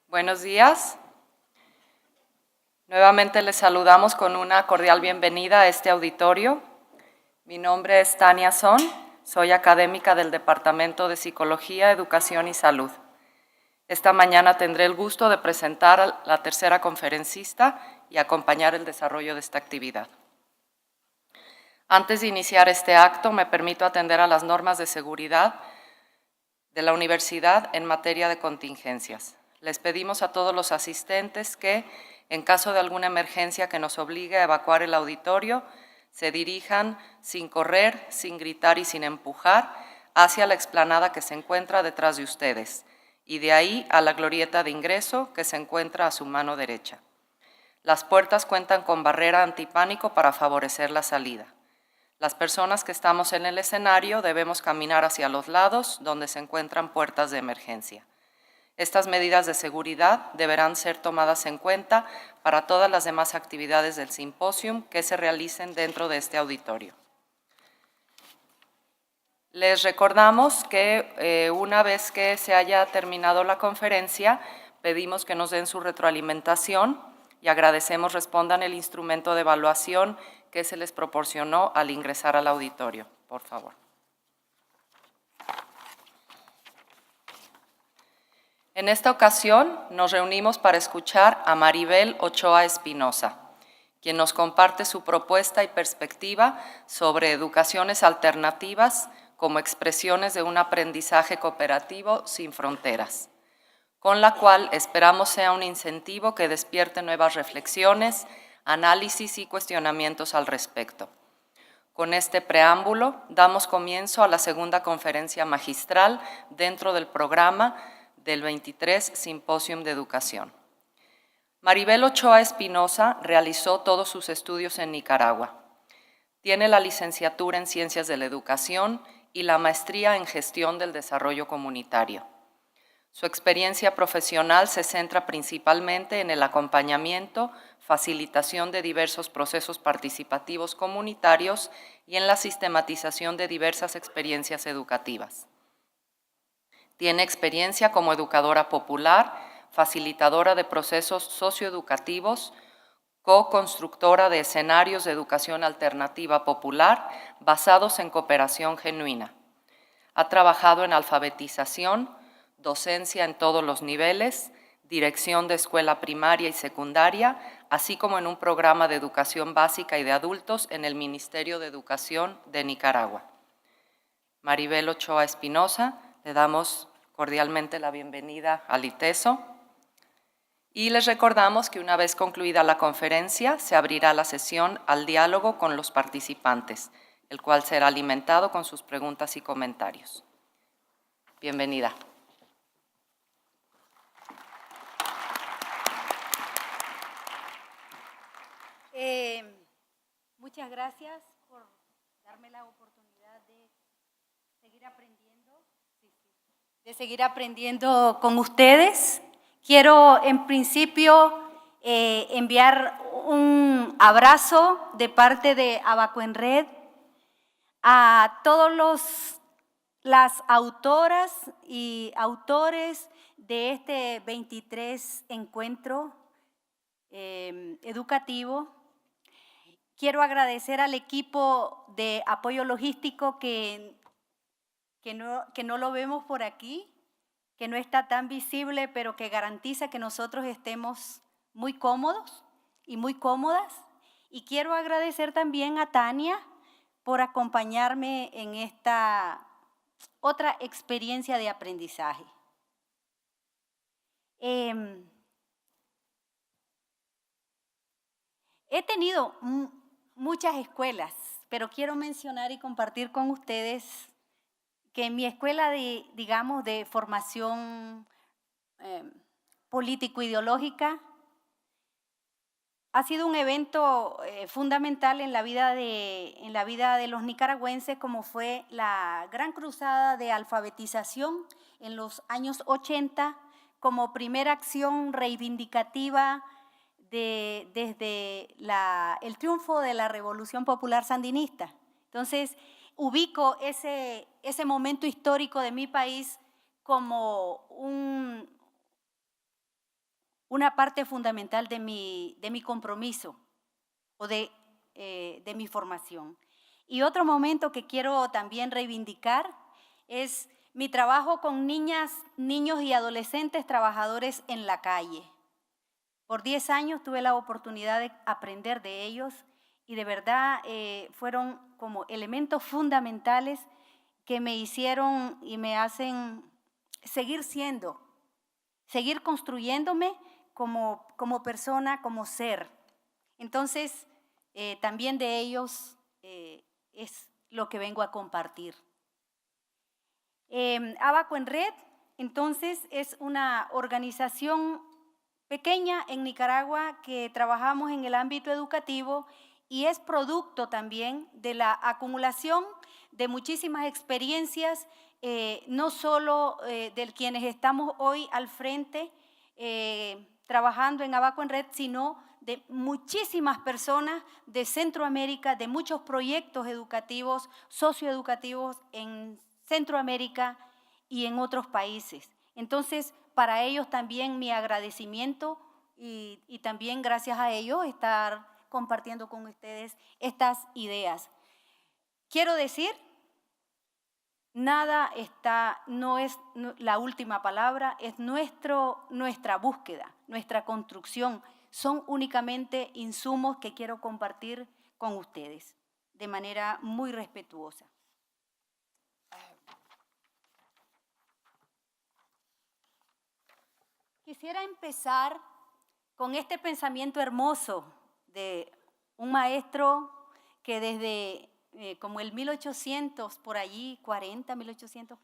Buenos días. Nuevamente les saludamos con una cordial bienvenida a este auditorio. Mi nombre es Tania Son, soy académica del Departamento de Psicología, Educación y Salud. Esta mañana tendré el gusto de presentar a la tercera conferencista y acompañar el desarrollo de esta actividad. Antes de iniciar este acto, me permito atender a las normas de seguridad de la universidad en materia de contingencias. Les pedimos a todos los asistentes que, en caso de alguna emergencia que nos obligue a evacuar el auditorio, se dirijan sin correr, sin gritar y sin empujar hacia la explanada que se encuentra detrás de ustedes y de ahí a la glorieta de ingreso que se encuentra a su mano derecha. Las puertas cuentan con barrera antipánico para favorecer la salida. Las personas que estamos en el escenario debemos caminar hacia los lados donde se encuentran puertas de emergencia. Estas medidas de seguridad deberán ser tomadas en cuenta para todas las demás actividades del simposium que se realicen dentro de este auditorio. Les recordamos que una vez que se haya terminado la conferencia, pedimos que nos den su retroalimentación y agradecemos respondan el instrumento de evaluación que se les proporcionó al ingresar al auditorio, por favor. En esta ocasión nos reunimos para escuchar a Maribel Ochoa Espinosa, quien nos comparte su propuesta y perspectiva sobre educaciones alternativas como expresiones de un aprendizaje cooperativo sin fronteras, con la cual esperamos sea un incentivo que despierte nuevas reflexiones, análisis y cuestionamientos al respecto. Con este preámbulo, damos comienzo a la segunda conferencia magistral dentro del programa del 23 Simposium de Educación. Maribel Ochoa Espinosa realizó todos sus estudios en Nicaragua. Tiene la licenciatura en Ciencias de la Educación y la maestría en Gestión del Desarrollo Comunitario. Su experiencia profesional se centra principalmente en el acompañamiento, facilitación de diversos procesos participativos comunitarios y en la sistematización de diversas experiencias educativas. Tiene experiencia como educadora popular, facilitadora de procesos socioeducativos, co-constructora de escenarios de educación alternativa popular basados en cooperación genuina. Ha trabajado en alfabetización, docencia en todos los niveles, dirección de escuela primaria y secundaria, así como en un programa de educación básica y de adultos en el Ministerio de Educación de Nicaragua. Maribel Ochoa Espinosa, le damos cordialmente la bienvenida al ITESO y les recordamos que una vez concluida la conferencia se abrirá la sesión al diálogo con los participantes, el cual será alimentado con sus preguntas y comentarios. Bienvenida. Muchas gracias por darme la oportunidad de seguir aprendiendo con ustedes. Quiero en principio enviar un abrazo de parte de Abaco en Red a todos las autoras y autores de este 23 encuentro educativo. Quiero agradecer al equipo de apoyo logístico que no lo vemos por aquí, que no está tan visible, pero que garantiza que nosotros estemos muy cómodos y muy cómodas. Y quiero agradecer también a Tania por acompañarme en esta otra experiencia de aprendizaje. He tenido muchas escuelas, pero quiero mencionar y compartir con ustedes que en mi escuela de formación político-ideológica ha sido un evento fundamental en la vida de los nicaragüenses, como fue la gran cruzada de alfabetización en los años 80, como primera acción reivindicativa desde el triunfo de la Revolución Popular Sandinista. Entonces, ubico ese momento histórico de mi país como una parte fundamental de mi compromiso o de mi formación. Y otro momento que quiero también reivindicar es mi trabajo con niñas, niños y adolescentes trabajadores en la calle. Por 10 años tuve la oportunidad de aprender de ellos y de verdad fueron como elementos fundamentales que me hicieron y me hacen seguir construyéndome como persona, como ser. Entonces, también de ellos es lo que vengo a compartir. Abaco en Red, entonces, es una organización pequeña en Nicaragua que trabajamos en el ámbito educativo y es producto también de la acumulación de muchísimas experiencias, no solo de quienes estamos hoy al frente trabajando en Abaco en Red, sino de muchísimas personas de Centroamérica, de muchos proyectos educativos, socioeducativos en Centroamérica y en otros países. Entonces, para ellos también mi agradecimiento y también gracias a ellos estar compartiendo con ustedes estas ideas. Quiero decir, no es la última palabra, es nuestra búsqueda, nuestra construcción. Son únicamente insumos que quiero compartir con ustedes de manera muy respetuosa. Quisiera empezar con este pensamiento hermoso de un maestro que desde como el 1800, por allí, 40, 1800,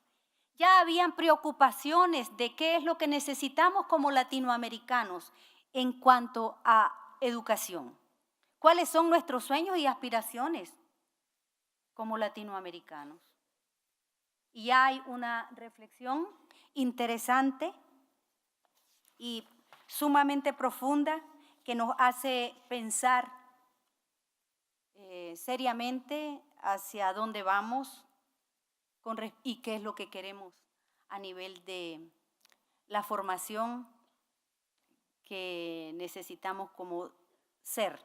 ya habían preocupaciones de qué es lo que necesitamos como latinoamericanos en cuanto a educación. ¿Cuáles son nuestros sueños y aspiraciones como latinoamericanos? Y hay una reflexión interesante y sumamente profunda que nos hace pensar seriamente hacia dónde vamos y qué es lo que queremos a nivel de la formación que necesitamos como ser.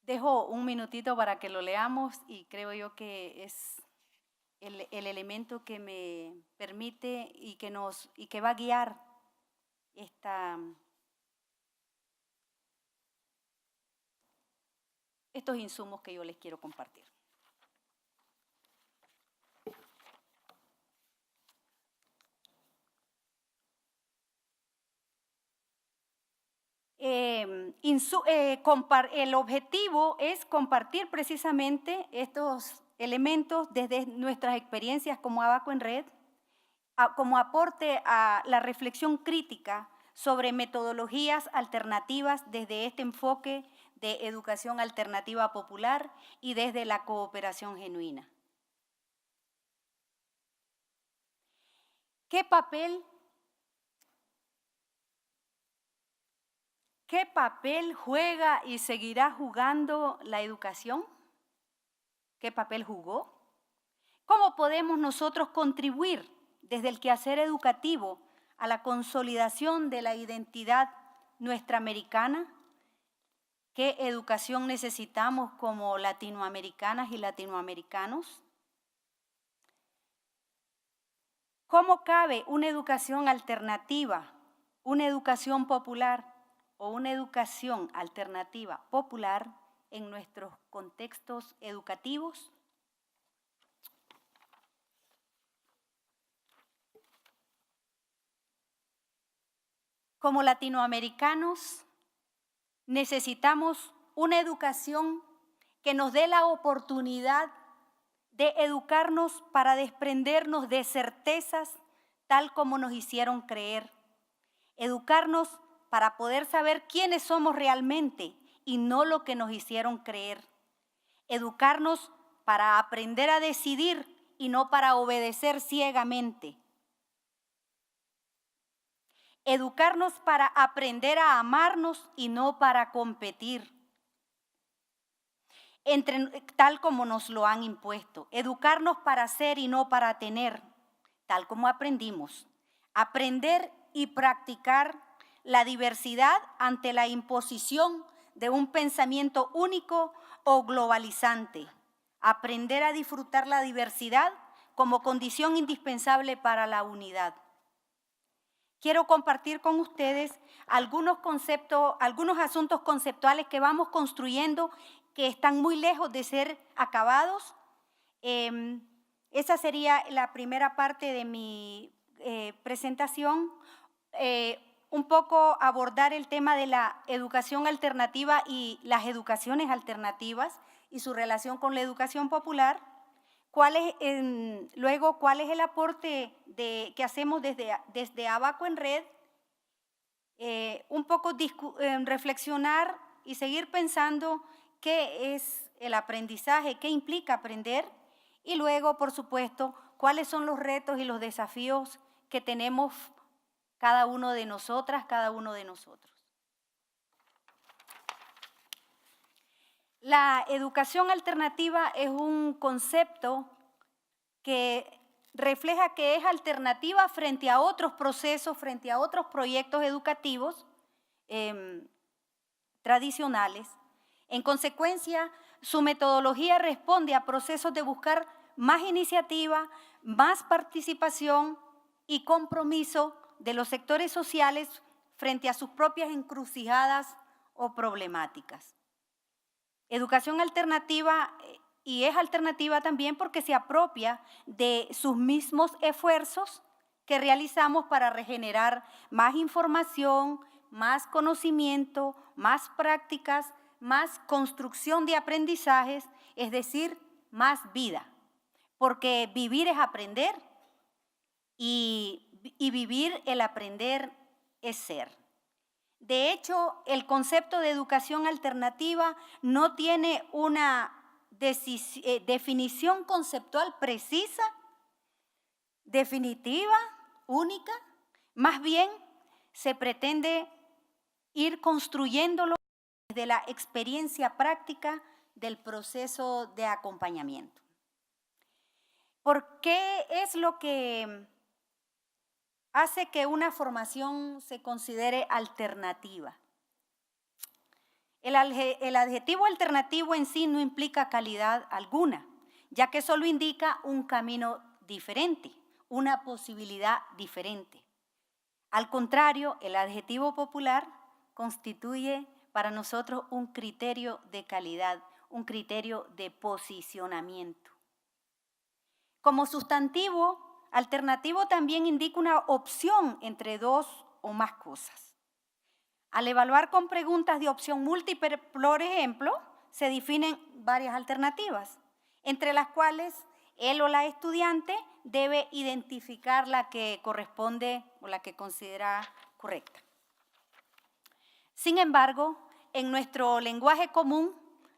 Dejo un minutito para que lo leamos y creo yo que es el elemento que me permite y que va a guiar estos insumos que yo les quiero compartir. El objetivo es compartir precisamente estos elementos desde nuestras experiencias como Abaco en Red, como aporte a la reflexión crítica sobre metodologías alternativas desde este enfoque de educación alternativa popular y desde la cooperación genuina. ¿Qué papel juega y seguirá jugando la educación? ¿Qué papel jugó? ¿Cómo podemos nosotros contribuir desde el quehacer educativo a la consolidación de la identidad nuestra americana? ¿Qué educación necesitamos como latinoamericanas y latinoamericanos? ¿Cómo cabe una educación alternativa, una educación popular o una educación alternativa popular en nuestros contextos educativos? Como latinoamericanos, necesitamos una educación que nos dé la oportunidad de educarnos para desprendernos de certezas tal como nos hicieron creer. Educarnos para poder saber quiénes somos realmente y no lo que nos hicieron creer. Educarnos para aprender a decidir y no para obedecer ciegamente. Educarnos para aprender a amarnos y no para competir. tal como nos lo han impuesto. Educarnos para ser y no para tener, tal como aprendimos. Aprender y practicar la diversidad ante la imposición de un pensamiento único o globalizante. Aprender a disfrutar la diversidad como condición indispensable para la unidad. Quiero compartir con ustedes algunos asuntos conceptuales que vamos construyendo que están muy lejos de ser acabados. Esa sería la primera parte de mi presentación. Un poco abordar el tema de la educación alternativa y las educaciones alternativas y su relación con la educación popular. Luego, ¿cuál es el aporte que hacemos desde Abaco en Red? Un poco reflexionar y seguir pensando qué es el aprendizaje, qué implica aprender, y luego, por supuesto, cuáles son los retos y los desafíos que tenemos cada uno de nosotras, cada uno de nosotros. La educación alternativa es un concepto que refleja que es alternativa frente a otros procesos, frente a otros proyectos educativos tradicionales. En consecuencia, su metodología responde a procesos de buscar más iniciativa, más participación y compromiso de los sectores sociales frente a sus propias encrucijadas o problemáticas. Educación alternativa, y es alternativa también porque se apropia de sus mismos esfuerzos que realizamos para regenerar más información, más conocimiento, más prácticas, más construcción de aprendizajes, es decir, más vida. Porque vivir es aprender y vivir el aprender es ser. De hecho, el concepto de educación alternativa no tiene una definición conceptual precisa, definitiva, única. Más bien, se pretende ir construyéndolo desde la experiencia práctica del proceso de acompañamiento. ¿Por qué es lo que hace que una formación se considere alternativa? El adjetivo alternativo en sí no implica calidad alguna, ya que solo indica un camino diferente, una posibilidad diferente. Al contrario, el adjetivo popular constituye para nosotros un criterio de calidad, un criterio de posicionamiento. Como sustantivo, alternativo también indica una opción entre dos o más cosas. Al evaluar con preguntas de opción múltiple, por ejemplo, se definen varias alternativas, entre las cuales él o la estudiante debe identificar la que corresponde o la que considera correcta. Sin embargo, en nuestro lenguaje común,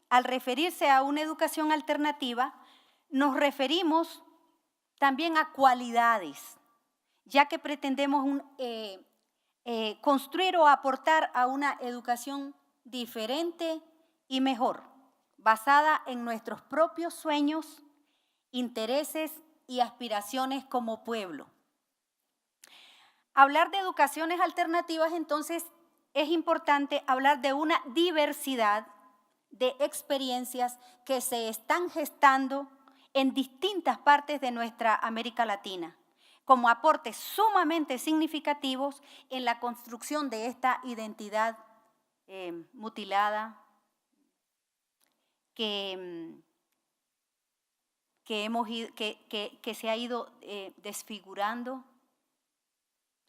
al referirse a una educación alternativa, nos referimos también a cualidades, ya que pretendemos construir o aportar a una educación diferente y mejor, basada en nuestros propios sueños, intereses y aspiraciones como pueblo. Hablar de educaciones alternativas, entonces, es importante hablar de una diversidad de experiencias que se están gestando en distintas partes de nuestra América Latina, como aportes sumamente significativos en la construcción de esta identidad mutilada que se ha ido desfigurando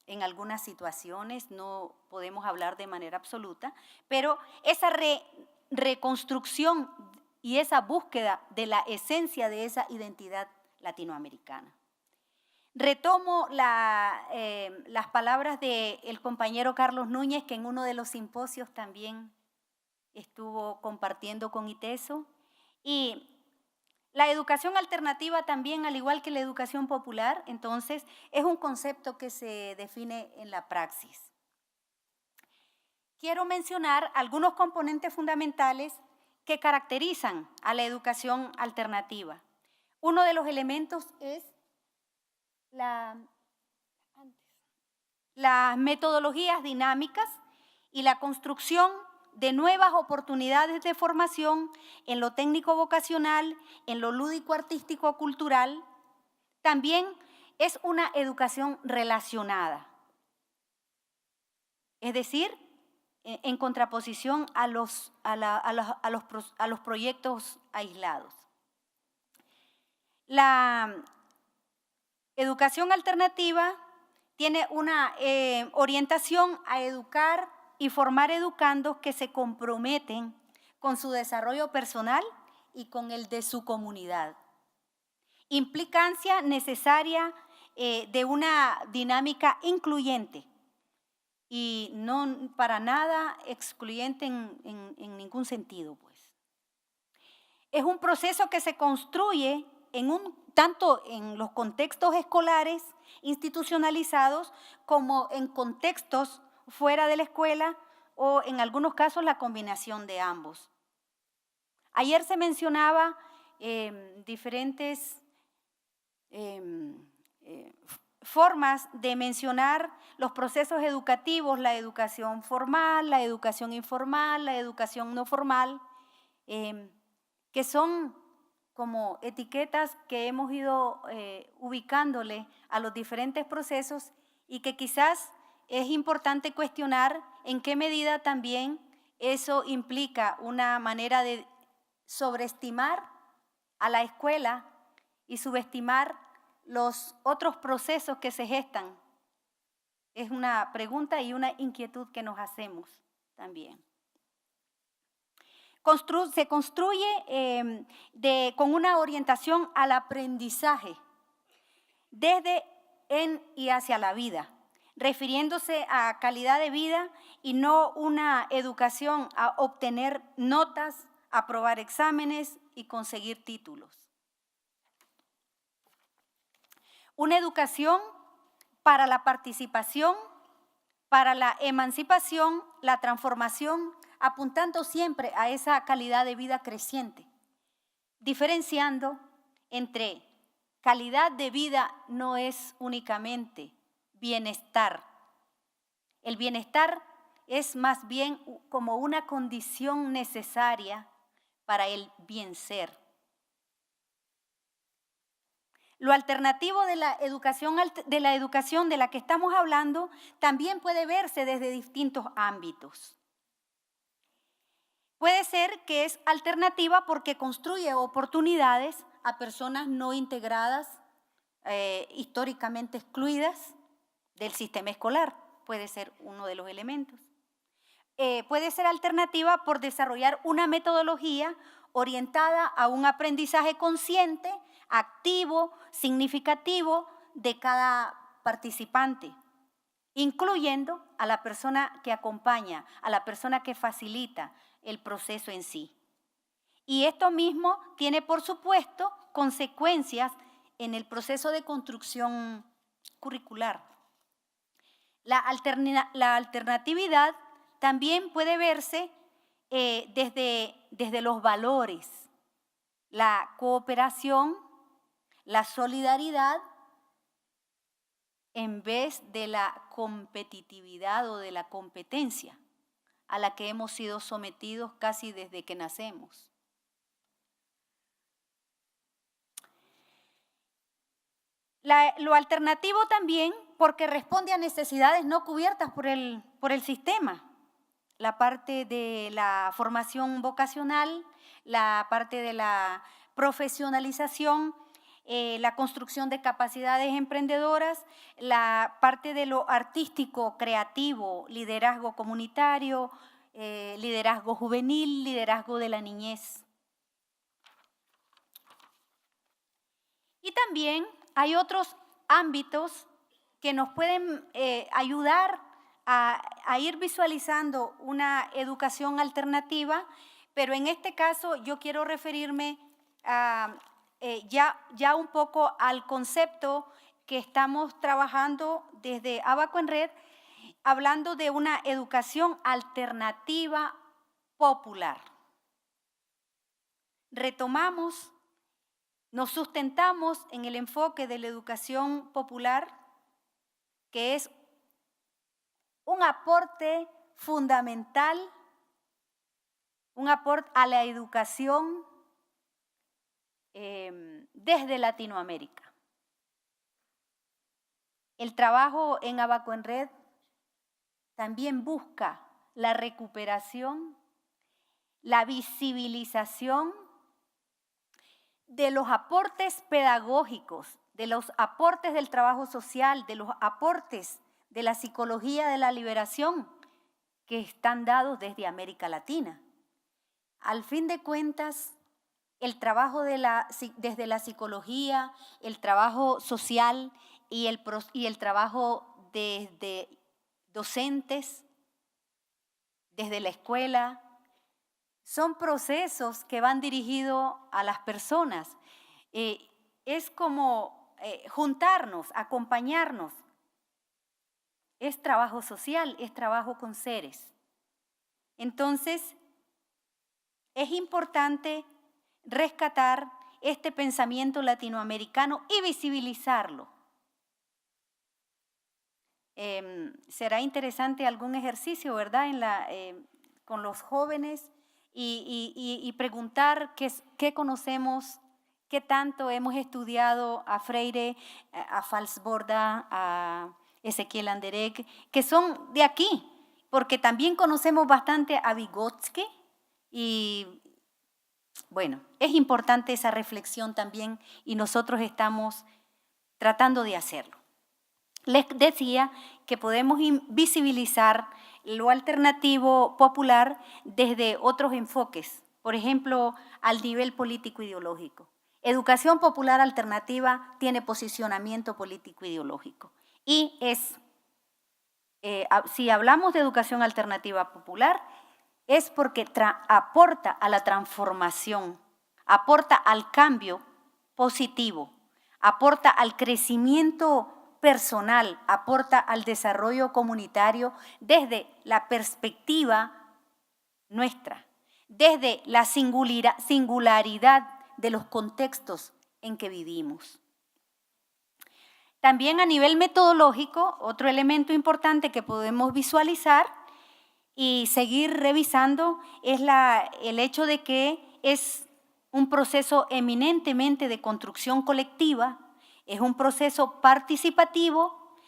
en algunas situaciones. No podemos hablar de manera absoluta, pero esa reconstrucción y esa búsqueda de la esencia de esa identidad latinoamericana. Retomo las palabras del compañero Carlos Núñez, que en uno de los simposios también estuvo compartiendo con ITESO. Y la educación alternativa también, al igual que la educación popular, entonces, es un concepto que se define en la praxis. Quiero mencionar algunos componentes fundamentales que caracterizan a la educación alternativa. Uno de los elementos es las metodologías dinámicas y la construcción de nuevas oportunidades de formación en lo técnico vocacional, en lo lúdico artístico cultural. También es una educación relacionada, es decir, en contraposición a los proyectos aislados. La educación alternativa tiene una orientación a educar y formar educandos que se comprometen con su desarrollo personal y con el de su comunidad. Implicancia necesaria de una dinámica incluyente y no para nada excluyente en ningún sentido, pues. Es un proceso que se construye tanto en los contextos escolares institucionalizados como en contextos fuera de la escuela o en algunos casos la combinación de ambos. Ayer se mencionaba diferentes formas de mencionar los procesos educativos, la educación formal, la educación informal, la educación no formal, que son como etiquetas que hemos ido ubicándole a los diferentes procesos y que quizás es importante cuestionar en qué medida también eso implica una manera de sobreestimar a la escuela y subestimar los otros procesos que se gestan. Es una pregunta y una inquietud que nos hacemos también. Se construye con una orientación al aprendizaje desde, en y hacia la vida, refiriéndose a calidad de vida y no una educación a obtener notas, aprobar exámenes y conseguir títulos. Una educación para la participación, para la emancipación, la transformación, apuntando siempre a esa calidad de vida creciente, diferenciando entre calidad de vida no es únicamente bienestar. El bienestar es más bien como una condición necesaria para el bien ser. Lo alternativo de la educación de la que estamos hablando también puede verse desde distintos ámbitos. Puede ser que es alternativa porque construye oportunidades a personas no integradas, históricamente excluidas del sistema escolar. Puede ser uno de los elementos. Puede ser alternativa por desarrollar una metodología orientada a un aprendizaje consciente, activo, significativo de cada participante, incluyendo a la persona que acompaña, a la persona que facilita el proceso en sí. Y esto mismo tiene, por supuesto, consecuencias en el proceso de construcción curricular. La alternatividad también puede verse desde los valores, la cooperación, la solidaridad, en vez de la competitividad o de la competencia a la que hemos sido sometidos casi desde que nacemos. Lo alternativo también porque responde a necesidades no cubiertas por el sistema. La parte de la formación vocacional, la parte de la profesionalización, la construcción de capacidades emprendedoras, la parte de lo artístico, creativo, liderazgo comunitario, liderazgo juvenil, liderazgo de la niñez. Y también hay otros ámbitos que nos pueden ayudar a ir visualizando una educación alternativa, pero en este caso yo quiero referirme ya un poco al concepto que estamos trabajando desde Abaco en Red, hablando de una educación alternativa popular. retomamos, nos sustentamos en el enfoque de la educación popular, que es un aporte fundamental, un aporte a la educación desde Latinoamérica. El trabajo en Abaco en Red también busca la recuperación, la visibilización de los aportes pedagógicos, de los aportes del trabajo social, de los aportes de la psicología de la liberación que están dados desde América Latina. Al fin de cuentas, el trabajo desde la psicología, el trabajo social y el trabajo desde docentes, desde la escuela, son procesos que van dirigidos a las personas. Es como juntarnos, acompañarnos. Es trabajo social, es trabajo con seres. Entonces, es importante rescatar este pensamiento latinoamericano y visibilizarlo. Será interesante algún ejercicio, ¿verdad?, con los jóvenes y preguntar qué conocemos, qué tanto hemos estudiado a Freire, a Falsborda, a Ezequiel Anderegg, que son de aquí, porque también conocemos bastante a Vygotsky y bueno, es importante esa reflexión también y nosotros estamos tratando de hacerlo. Les decía que podemos visibilizar lo alternativo popular desde otros enfoques, por ejemplo, al nivel político-ideológico. Educación popular alternativa tiene posicionamiento político-ideológico y si hablamos de educación alternativa popular, es porque aporta a la transformación, aporta al cambio positivo, aporta al crecimiento personal, aporta al desarrollo comunitario desde la perspectiva nuestra, desde la singularidad de los contextos en que vivimos. También a nivel metodológico, otro elemento importante que podemos visualizar y seguir revisando es el hecho de que es un proceso eminentemente de construcción colectiva, es un proceso participativo,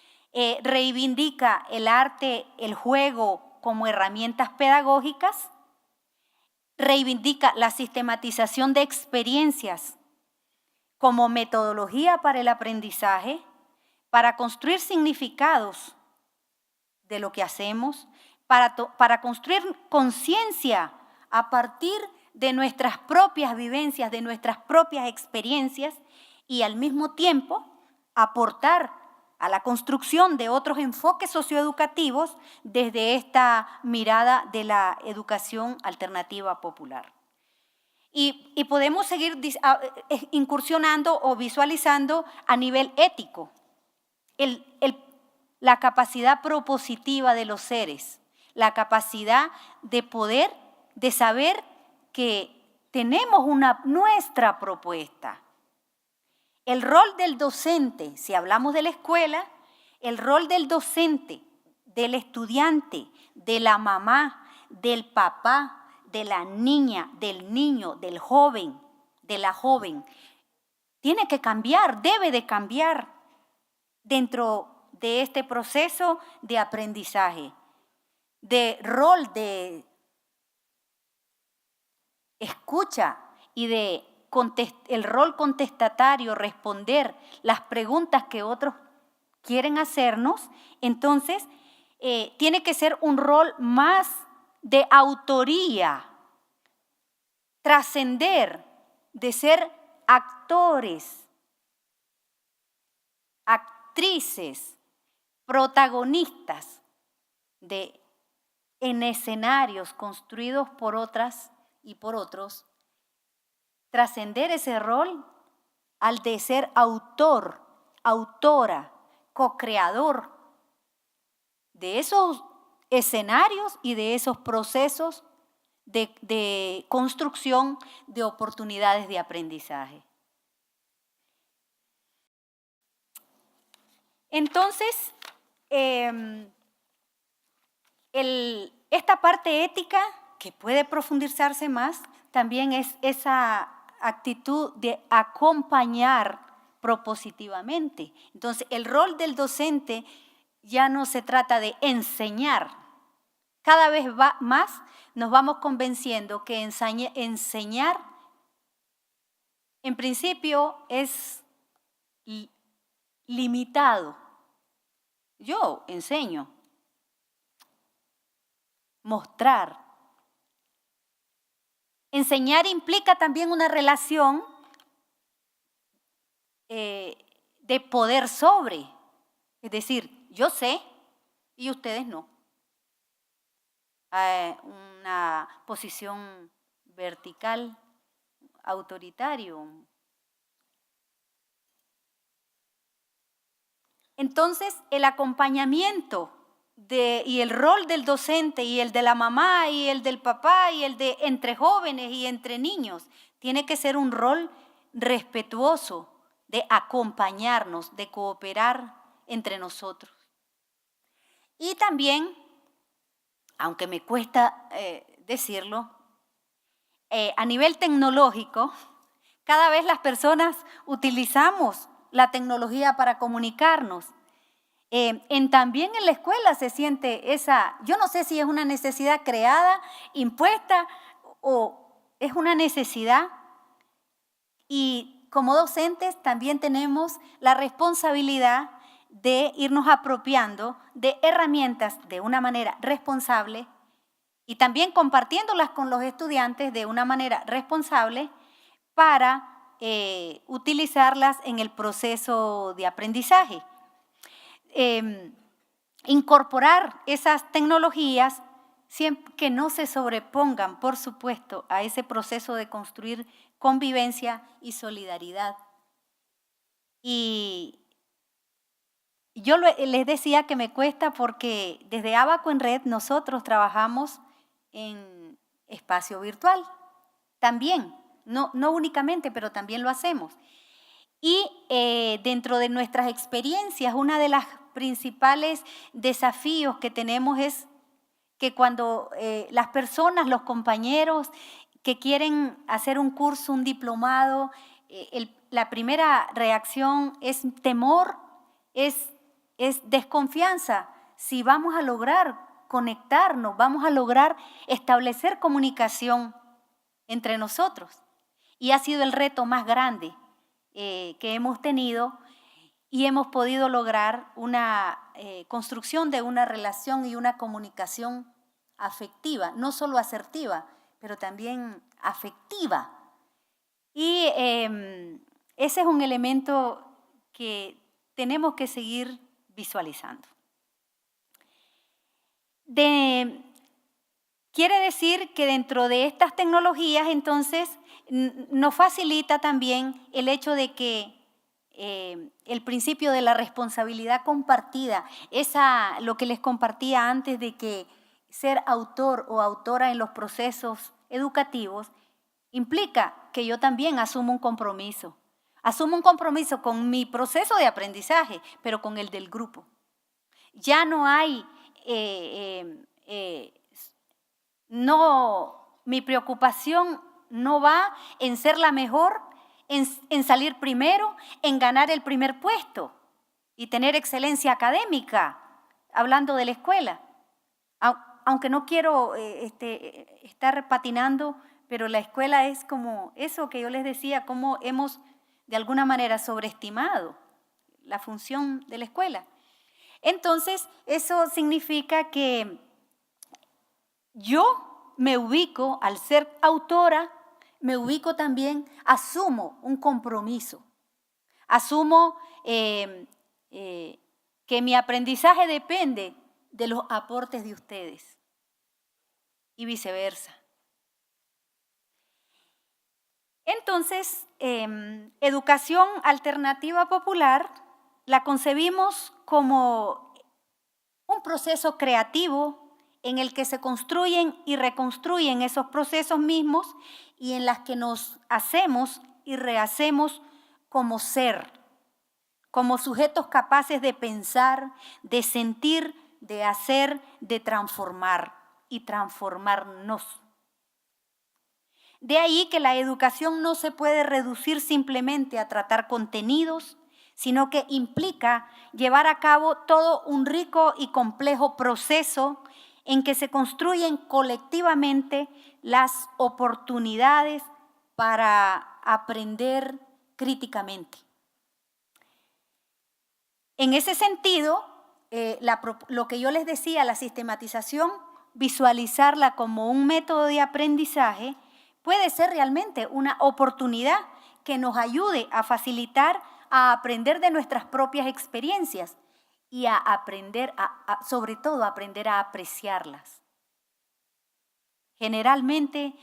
reivindica el arte, el juego como herramientas pedagógicas, reivindica la sistematización de experiencias como metodología para el aprendizaje, para construir significados de lo que hacemos, para construir conciencia a partir de nuestras propias vivencias, de nuestras propias experiencias y al mismo tiempo aportar a la construcción de otros enfoques socioeducativos desde esta mirada de la educación alternativa popular. Y podemos seguir incursionando o visualizando a nivel ético la capacidad propositiva de los seres, la capacidad de poder, de saber que tenemos nuestra propuesta. El rol del docente, si hablamos de la escuela, el rol del docente, del estudiante, de la mamá, del papá, de la niña, del niño, del joven, de la joven, tiene que cambiar, debe de cambiar dentro de este proceso de aprendizaje, de rol de escucha y de el rol contestatario, responder las preguntas que otros quieren hacernos. Entonces, tiene que ser un rol más de autoría, trascender, de ser actores, actrices, protagonistas en escenarios construidos por otras y por otros, trascender ese rol al de ser autor, autora, co-creador de esos escenarios y de esos procesos de construcción de oportunidades de aprendizaje. Entonces, esta parte ética, que puede profundizarse más, también es esa actitud de acompañar propositivamente. Entonces, el rol del docente ya no se trata de enseñar. Cada vez más nos vamos convenciendo que enseñar, en principio, es limitado. Yo enseño. Mostrar. Enseñar implica también una relación de poder sobre. Es decir, yo sé y ustedes no. Una posición vertical, autoritario. Entonces, el acompañamiento y el rol del docente y el de la mamá y el del papá y el de entre jóvenes y entre niños tiene que ser un rol respetuoso de acompañarnos, de cooperar entre nosotros. Y también, aunque me cuesta decirlo, a nivel tecnológico, cada vez las personas utilizamos la tecnología para comunicarnos. También en la escuela se siente esa, yo no sé si es una necesidad creada, impuesta o es una necesidad. Y como docentes también tenemos la responsabilidad de irnos apropiando de herramientas de una manera responsable y también compartiéndolas con los estudiantes de una manera responsable para utilizarlas en el proceso de aprendizaje. Incorporar esas tecnologías siempre que no se sobrepongan, por supuesto, a ese proceso de construir convivencia y solidaridad. Y yo les decía que me cuesta porque desde Abaco en Red nosotros trabajamos en espacio virtual. También, no únicamente, pero también lo hacemos. Y dentro de nuestras experiencias, una de las principales desafíos que tenemos es que cuando las personas, los compañeros que quieren hacer un curso, un diplomado, la primera reacción es temor, es desconfianza. Si vamos a lograr conectarnos, vamos a lograr establecer comunicación entre nosotros. Y ha sido el reto más grande que hemos tenido y hemos podido lograr una construcción de una relación y una comunicación afectiva, no solo asertiva, pero también afectiva. Y ese es un elemento que tenemos que seguir visualizando. Quiere decir que dentro de estas tecnologías, entonces, nos facilita también el hecho de que el principio de la responsabilidad compartida, lo que les compartía antes de que ser autor o autora en los procesos educativos, implica que yo también asumo un compromiso. Asumo un compromiso con mi proceso de aprendizaje, pero con el del grupo. Ya no hay, mi preocupación no va en ser la mejor, en salir primero, en ganar el primer puesto y tener excelencia académica, hablando de la escuela. Aunque no quiero estar patinando, pero la escuela es como eso que yo les decía, cómo hemos de alguna manera sobreestimado la función de la escuela. Entonces, eso significa que yo me ubico, al ser autora, me ubico también, asumo un compromiso. Asumo que mi aprendizaje depende de los aportes de ustedes y viceversa. Entonces, educación alternativa popular la concebimos como un proceso creativo en el que se construyen y reconstruyen esos procesos mismos y en las que nos hacemos y rehacemos como ser, como sujetos capaces de pensar, de sentir, de hacer, de transformar y transformarnos. De ahí que la educación no se puede reducir simplemente a tratar contenidos, sino que implica llevar a cabo todo un rico y complejo proceso en que se construyen colectivamente las oportunidades para aprender críticamente. En ese sentido, lo que yo les decía, la sistematización, visualizarla como un método de aprendizaje, puede ser realmente una oportunidad que nos ayude a facilitar, a aprender de nuestras propias experiencias y a aprender, sobre todo, a aprender a apreciarlas. Generalmente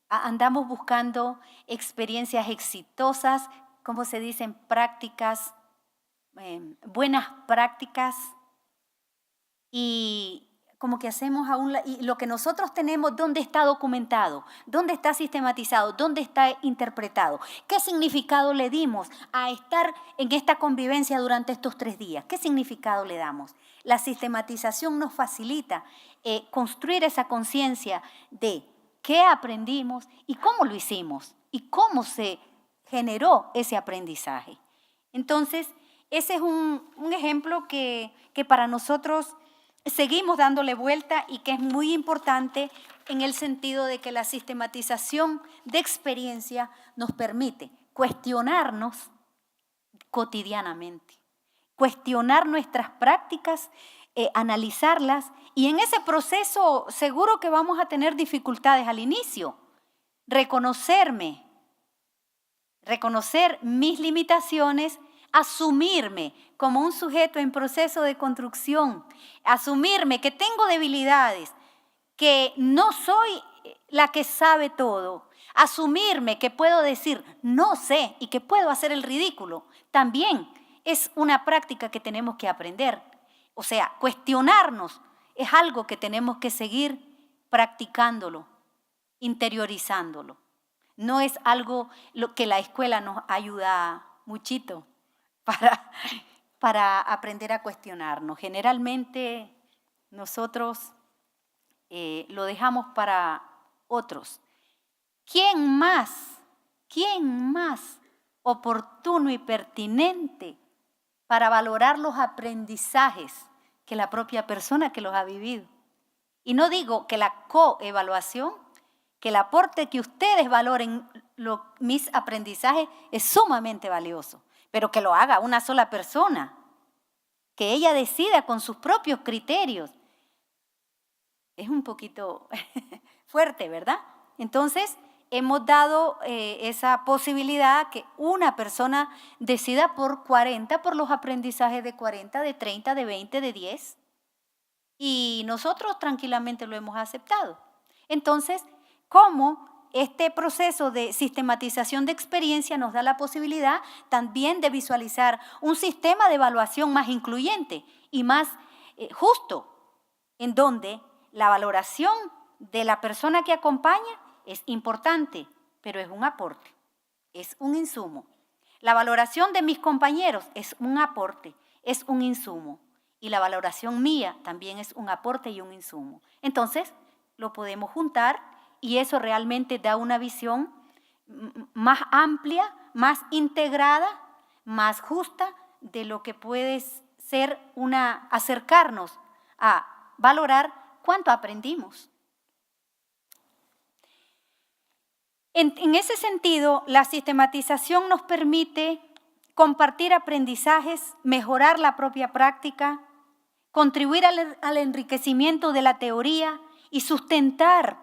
andamos buscando experiencias exitosas, como se dicen, prácticas, buenas prácticas, y como que hacemos y lo que nosotros tenemos, ¿dónde está documentado? ¿Dónde está sistematizado? ¿Dónde está interpretado? ¿Qué significado le dimos a estar en esta convivencia durante estos 3 días? ¿Qué significado le damos? La sistematización nos facilita construir esa conciencia de qué aprendimos y cómo lo hicimos y cómo se generó ese aprendizaje. Entonces, ese es un ejemplo que para nosotros seguimos dándole vuelta y que es muy importante en el sentido de que la sistematización de experiencia nos permite cuestionarnos cotidianamente, cuestionar nuestras prácticas, analizarlas, y en ese proceso seguro que vamos a tener dificultades al inicio. Reconocer mis limitaciones, asumirme como un sujeto en proceso de construcción, asumirme que tengo debilidades, que no soy la que sabe todo, asumirme que puedo decir no sé y que puedo hacer el ridículo, también es una práctica que tenemos que aprender. O sea, cuestionarnos es algo que tenemos que seguir practicándolo, interiorizándolo. No es algo que la escuela nos ayuda muchito para aprender a cuestionarnos. Generalmente nosotros lo dejamos para otros. ¿Quién más oportuno y pertinente para valorar los aprendizajes que la propia persona que los ha vivido? Y no digo que la coevaluación, que el aporte que ustedes valoren mis aprendizajes es sumamente valioso, pero que lo haga una sola persona, que ella decida con sus propios criterios. Es un poquito fuerte, ¿verdad? Entonces, hemos dado esa posibilidad que una persona decida por los aprendizajes de 40, de 30, de 20, de 10, y nosotros tranquilamente lo hemos aceptado. Entonces, ¿cómo este proceso de sistematización de experiencia nos da la posibilidad también de visualizar un sistema de evaluación más incluyente y más justo, en donde la valoración de la persona que acompaña es importante, pero es un aporte, es un insumo. La valoración de mis compañeros es un aporte, es un insumo. Y la valoración mía también es un aporte y un insumo. Entonces, lo podemos juntar y eso realmente da una visión más amplia, más integrada, más justa de lo que puede ser acercarnos a valorar cuánto aprendimos. En ese sentido, la sistematización nos permite compartir aprendizajes, mejorar la propia práctica, contribuir al enriquecimiento de la teoría y sustentar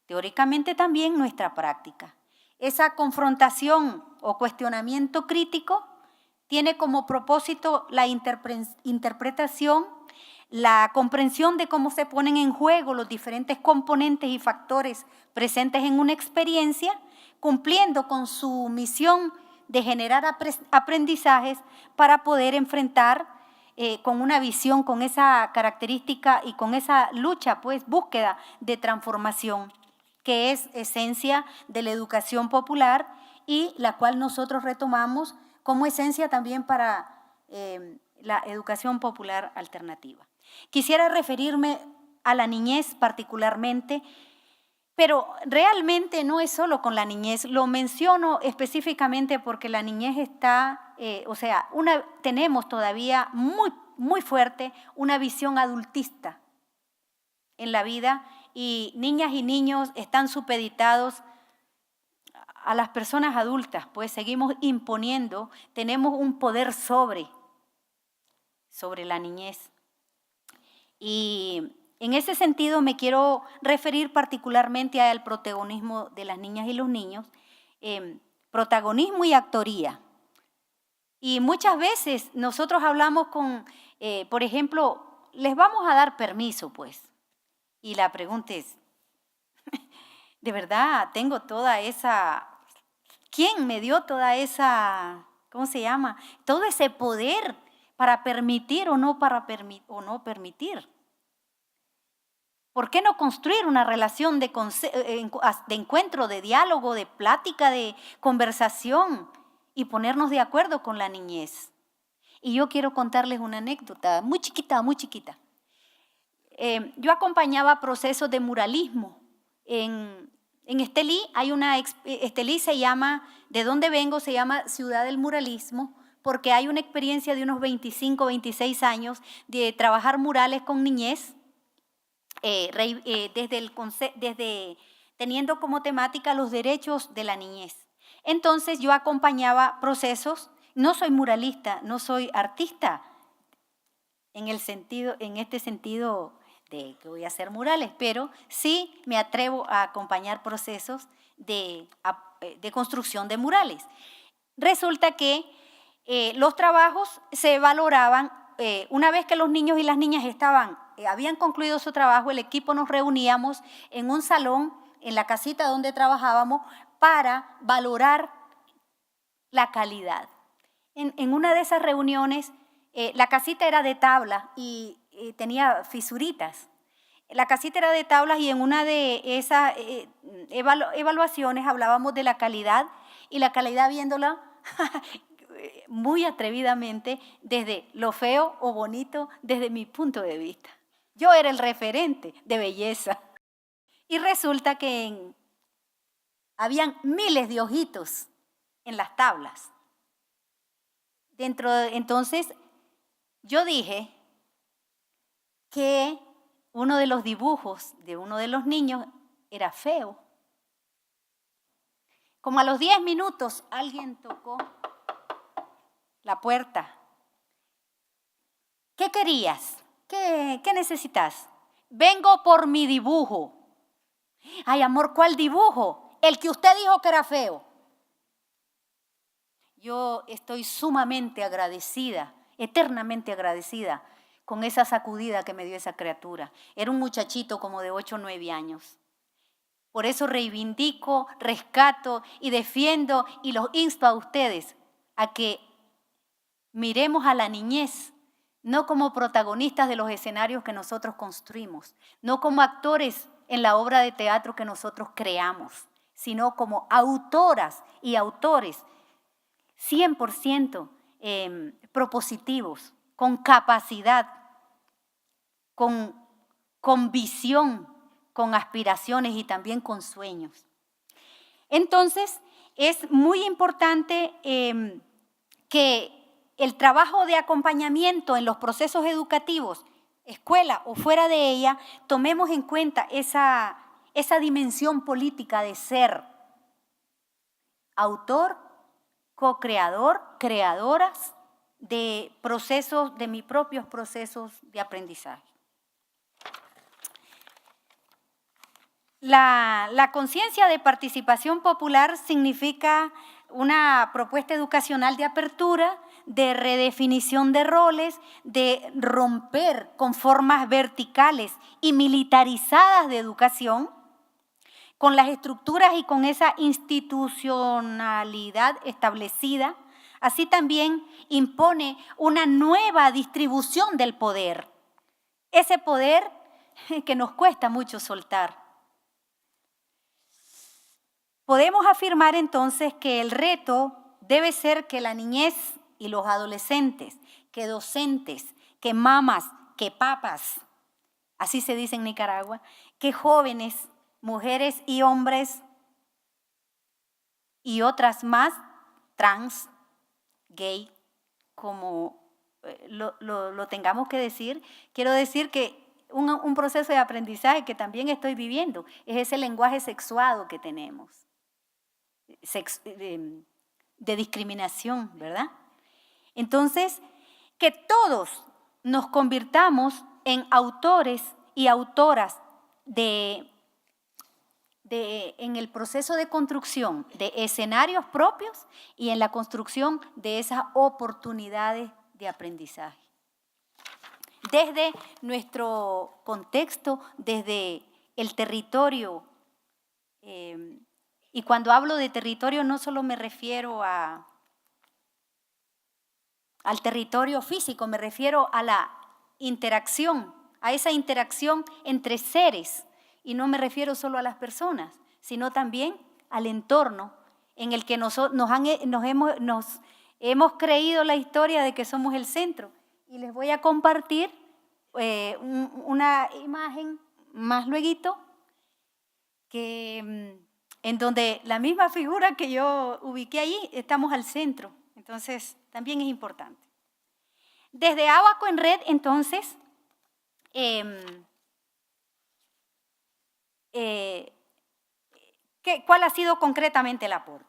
teóricamente también nuestra práctica. Esa confrontación o cuestionamiento crítico tiene como propósito la interpretación, la comprensión de cómo se ponen en juego los diferentes componentes y factores presentes en una experiencia, cumpliendo con su misión de generar aprendizajes para poder enfrentar con una visión, con esa característica y con esa lucha, pues búsqueda de transformación, que es esencia de la educación popular y la cual nosotros retomamos como esencia también para la educación popular alternativa. Quisiera referirme a la niñez particularmente, pero realmente no es solo con la niñez, lo menciono específicamente porque la niñez está, tenemos todavía muy fuerte una visión adultista en la vida y niñas y niños están supeditados a las personas adultas, pues seguimos imponiendo, tenemos un poder sobre la niñez. Y en ese sentido me quiero referir particularmente al protagonismo de las niñas y los niños, protagonismo y actoría. Y muchas veces nosotros hablamos con, por ejemplo, les vamos a dar permiso, pues. Y la pregunta es, ¿de verdad tengo toda esa, quién me dio toda esa, ¿cómo se llama? Todo ese poder para permitir o no permitir. ¿Por qué no construir una relación de encuentro, de diálogo, de plática, de conversación y ponernos de acuerdo con la niñez? Y yo quiero contarles una anécdota muy chiquita, muy chiquita. Yo acompañaba procesos de muralismo. En Estelí hay Estelí se llama, de donde vengo, se llama Ciudad del Muralismo, porque hay una experiencia de unos 25, 26 años de trabajar murales con niñez, desde teniendo como temática los derechos de la niñez. Entonces yo acompañaba procesos, no soy muralista, no soy artista, en este sentido de que voy a hacer murales, pero sí me atrevo a acompañar procesos de construcción de murales. Resulta que los trabajos se valoraban, una vez que los niños y las niñas habían concluido su trabajo, el equipo nos reuníamos en un salón, en la casita donde trabajábamos, para valorar la calidad. En una de esas reuniones, la casita era de tabla y tenía fisuritas. La casita era de tablas y en una de esas evaluaciones hablábamos de la calidad y la calidad viéndola muy atrevidamente desde lo feo o bonito desde mi punto de vista. Yo era el referente de belleza. Y resulta que habían miles de ojitos en las tablas. Entonces, yo dije que uno de los dibujos de uno de los niños era feo. Como a los 10 minutos alguien tocó la puerta. ¿Qué querías? ¿Qué necesitas? Vengo por mi dibujo. Ay, amor, ¿cuál dibujo? El que usted dijo que era feo. Yo estoy sumamente agradecida, eternamente agradecida con esa sacudida que me dio esa criatura. Era un muchachito como de 8 o 9 años. Por eso reivindico, rescato y defiendo y los insto a ustedes a que miremos a la niñez no como protagonistas de los escenarios que nosotros construimos, no como actores en la obra de teatro que nosotros creamos, sino como autoras y autores 100% propositivos, con capacidad, con visión, con aspiraciones y también con sueños. Entonces, es muy importante que el trabajo de acompañamiento en los procesos educativos, escuela o fuera de ella, tomemos en cuenta esa dimensión política de ser autor, co-creador, creadoras de procesos, de mis propios procesos de aprendizaje. La conciencia de participación popular significa una propuesta educacional de apertura, de redefinición de roles, de romper con formas verticales y militarizadas de educación, con las estructuras y con esa institucionalidad establecida, así también impone una nueva distribución del poder. Ese poder que nos cuesta mucho soltar. Podemos afirmar entonces que el reto debe ser que la niñez y los adolescentes, que docentes, que mamás, que papas, así se dice en Nicaragua, que jóvenes, mujeres y hombres y otras más, trans, gay, como lo tengamos que decir. Quiero decir que un proceso de aprendizaje que también estoy viviendo es ese lenguaje sexuado que tenemos, de discriminación, ¿verdad? Entonces, que todos nos convirtamos en autores y autoras en el proceso de construcción de escenarios propios y en la construcción de esas oportunidades de aprendizaje. Desde nuestro contexto, desde el territorio, y cuando hablo de territorio no solo me refiero al territorio físico, me refiero a la interacción, a esa interacción entre seres, y no me refiero solo a las personas, sino también al entorno en el que hemos creído la historia de que somos el centro. Y les voy a compartir una imagen más lueguito, en donde la misma figura que yo ubiqué allí, estamos al centro. Entonces, también es importante. Desde Abaco en Red, entonces, ¿cuál ha sido concretamente el aporte?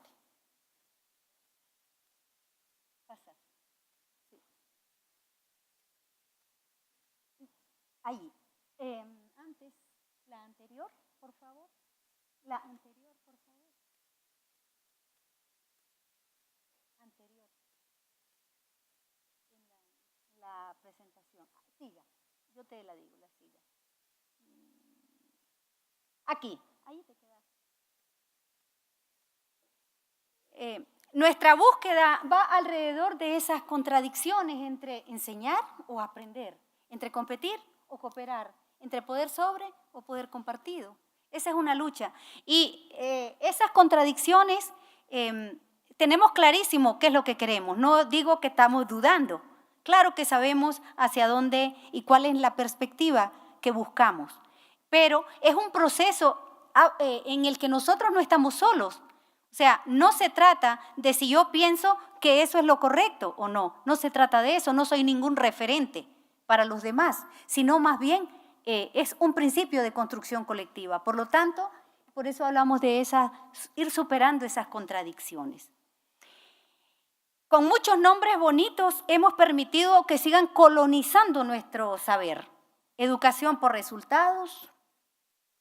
Allí. Antes, la anterior, por favor. La anterior, por favor. Anterior. En la presentación. Siga. Yo te la digo, la siga. Aquí. Ahí te quedas. Nuestra búsqueda va alrededor de esas contradicciones entre enseñar o aprender, entre competir o cooperar, entre poder sobre o poder compartido. Esa es una lucha. Y esas contradicciones tenemos clarísimo qué es lo que queremos. No digo que estamos dudando. Claro que sabemos hacia dónde y cuál es la perspectiva que buscamos. Pero es un proceso en el que nosotros no estamos solos. O sea, no se trata de si yo pienso que eso es lo correcto o no. No se trata de eso, no soy ningún referente para los demás, sino más bien es un principio de construcción colectiva. Por lo tanto, por eso hablamos de ir superando esas contradicciones. Con muchos nombres bonitos hemos permitido que sigan colonizando nuestro saber. Educación por resultados,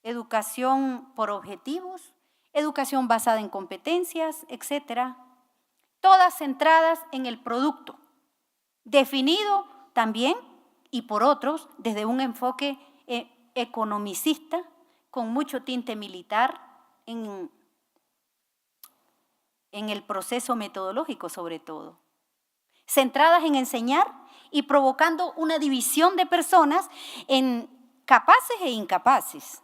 educación por objetivos, educación basada en competencias, etcétera. Todas centradas en el producto, definido también y por otros desde un enfoque economicista con mucho tinte militar en el proceso metodológico sobre todo, centradas en enseñar y provocando una división de personas en capaces e incapaces,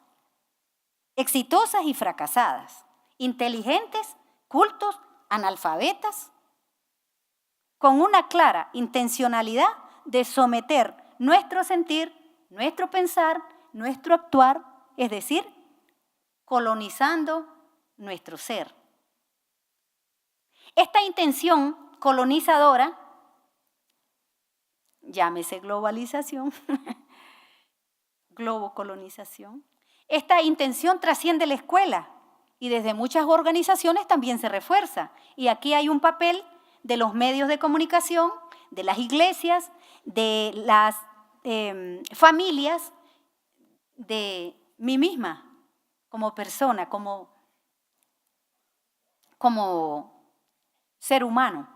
exitosas y fracasadas, inteligentes, cultos, analfabetas, con una clara intencionalidad de someter nuestro sentir, nuestro pensar, nuestro actuar, es decir, colonizando nuestro ser. Esta intención colonizadora, llámese globalización, globocolonización, esta intención trasciende la escuela y desde muchas organizaciones también se refuerza. Y aquí hay un papel de los medios de comunicación, de las iglesias, de las familias, de mí misma como persona, como ser humano.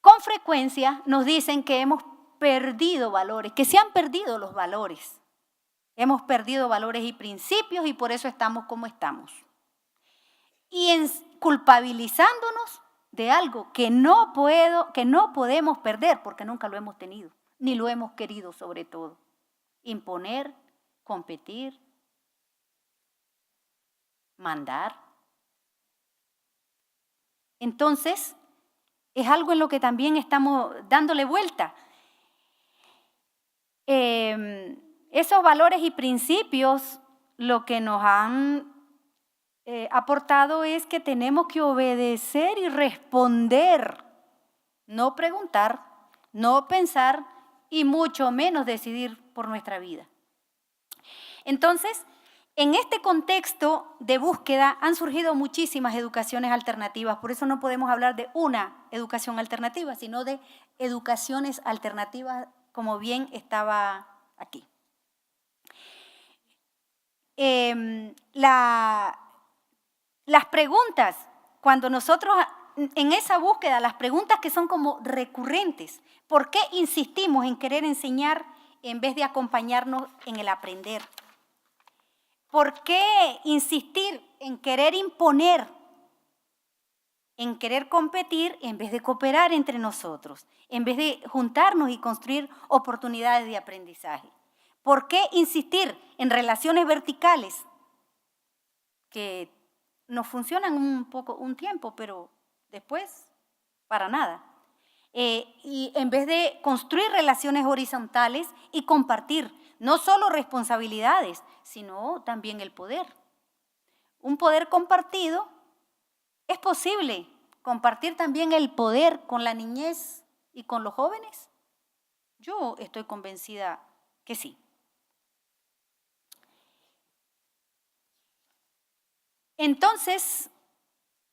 Con frecuencia nos dicen que hemos perdido valores, que se han perdido los valores. Hemos perdido valores y principios y por eso estamos como estamos. Y culpabilizándonos de algo que no podemos perder porque nunca lo hemos tenido, ni lo hemos querido sobre todo. Imponer, competir, mandar. Entonces, es algo en lo que también estamos dándole vuelta. Esos valores y principios lo que nos han aportado es que tenemos que obedecer y responder, no preguntar, no pensar y mucho menos decidir por nuestra vida. Entonces, en este contexto de búsqueda han surgido muchísimas educaciones alternativas, por eso no podemos hablar de una educación alternativa, sino de educaciones alternativas, como bien estaba aquí. Las preguntas, cuando nosotros en esa búsqueda, las preguntas que son como recurrentes, ¿por qué insistimos en querer enseñar en vez de acompañarnos en el aprender? ¿Por qué insistir en querer imponer, en querer competir en vez de cooperar entre nosotros, en vez de juntarnos y construir oportunidades de aprendizaje? ¿Por qué insistir en relaciones verticales que nos funcionan un tiempo, pero después para nada? Y en vez de construir relaciones horizontales y compartir no solo responsabilidades, sino también el poder. Un poder compartido, ¿es posible compartir también el poder con la niñez y con los jóvenes? Yo estoy convencida que sí. Entonces,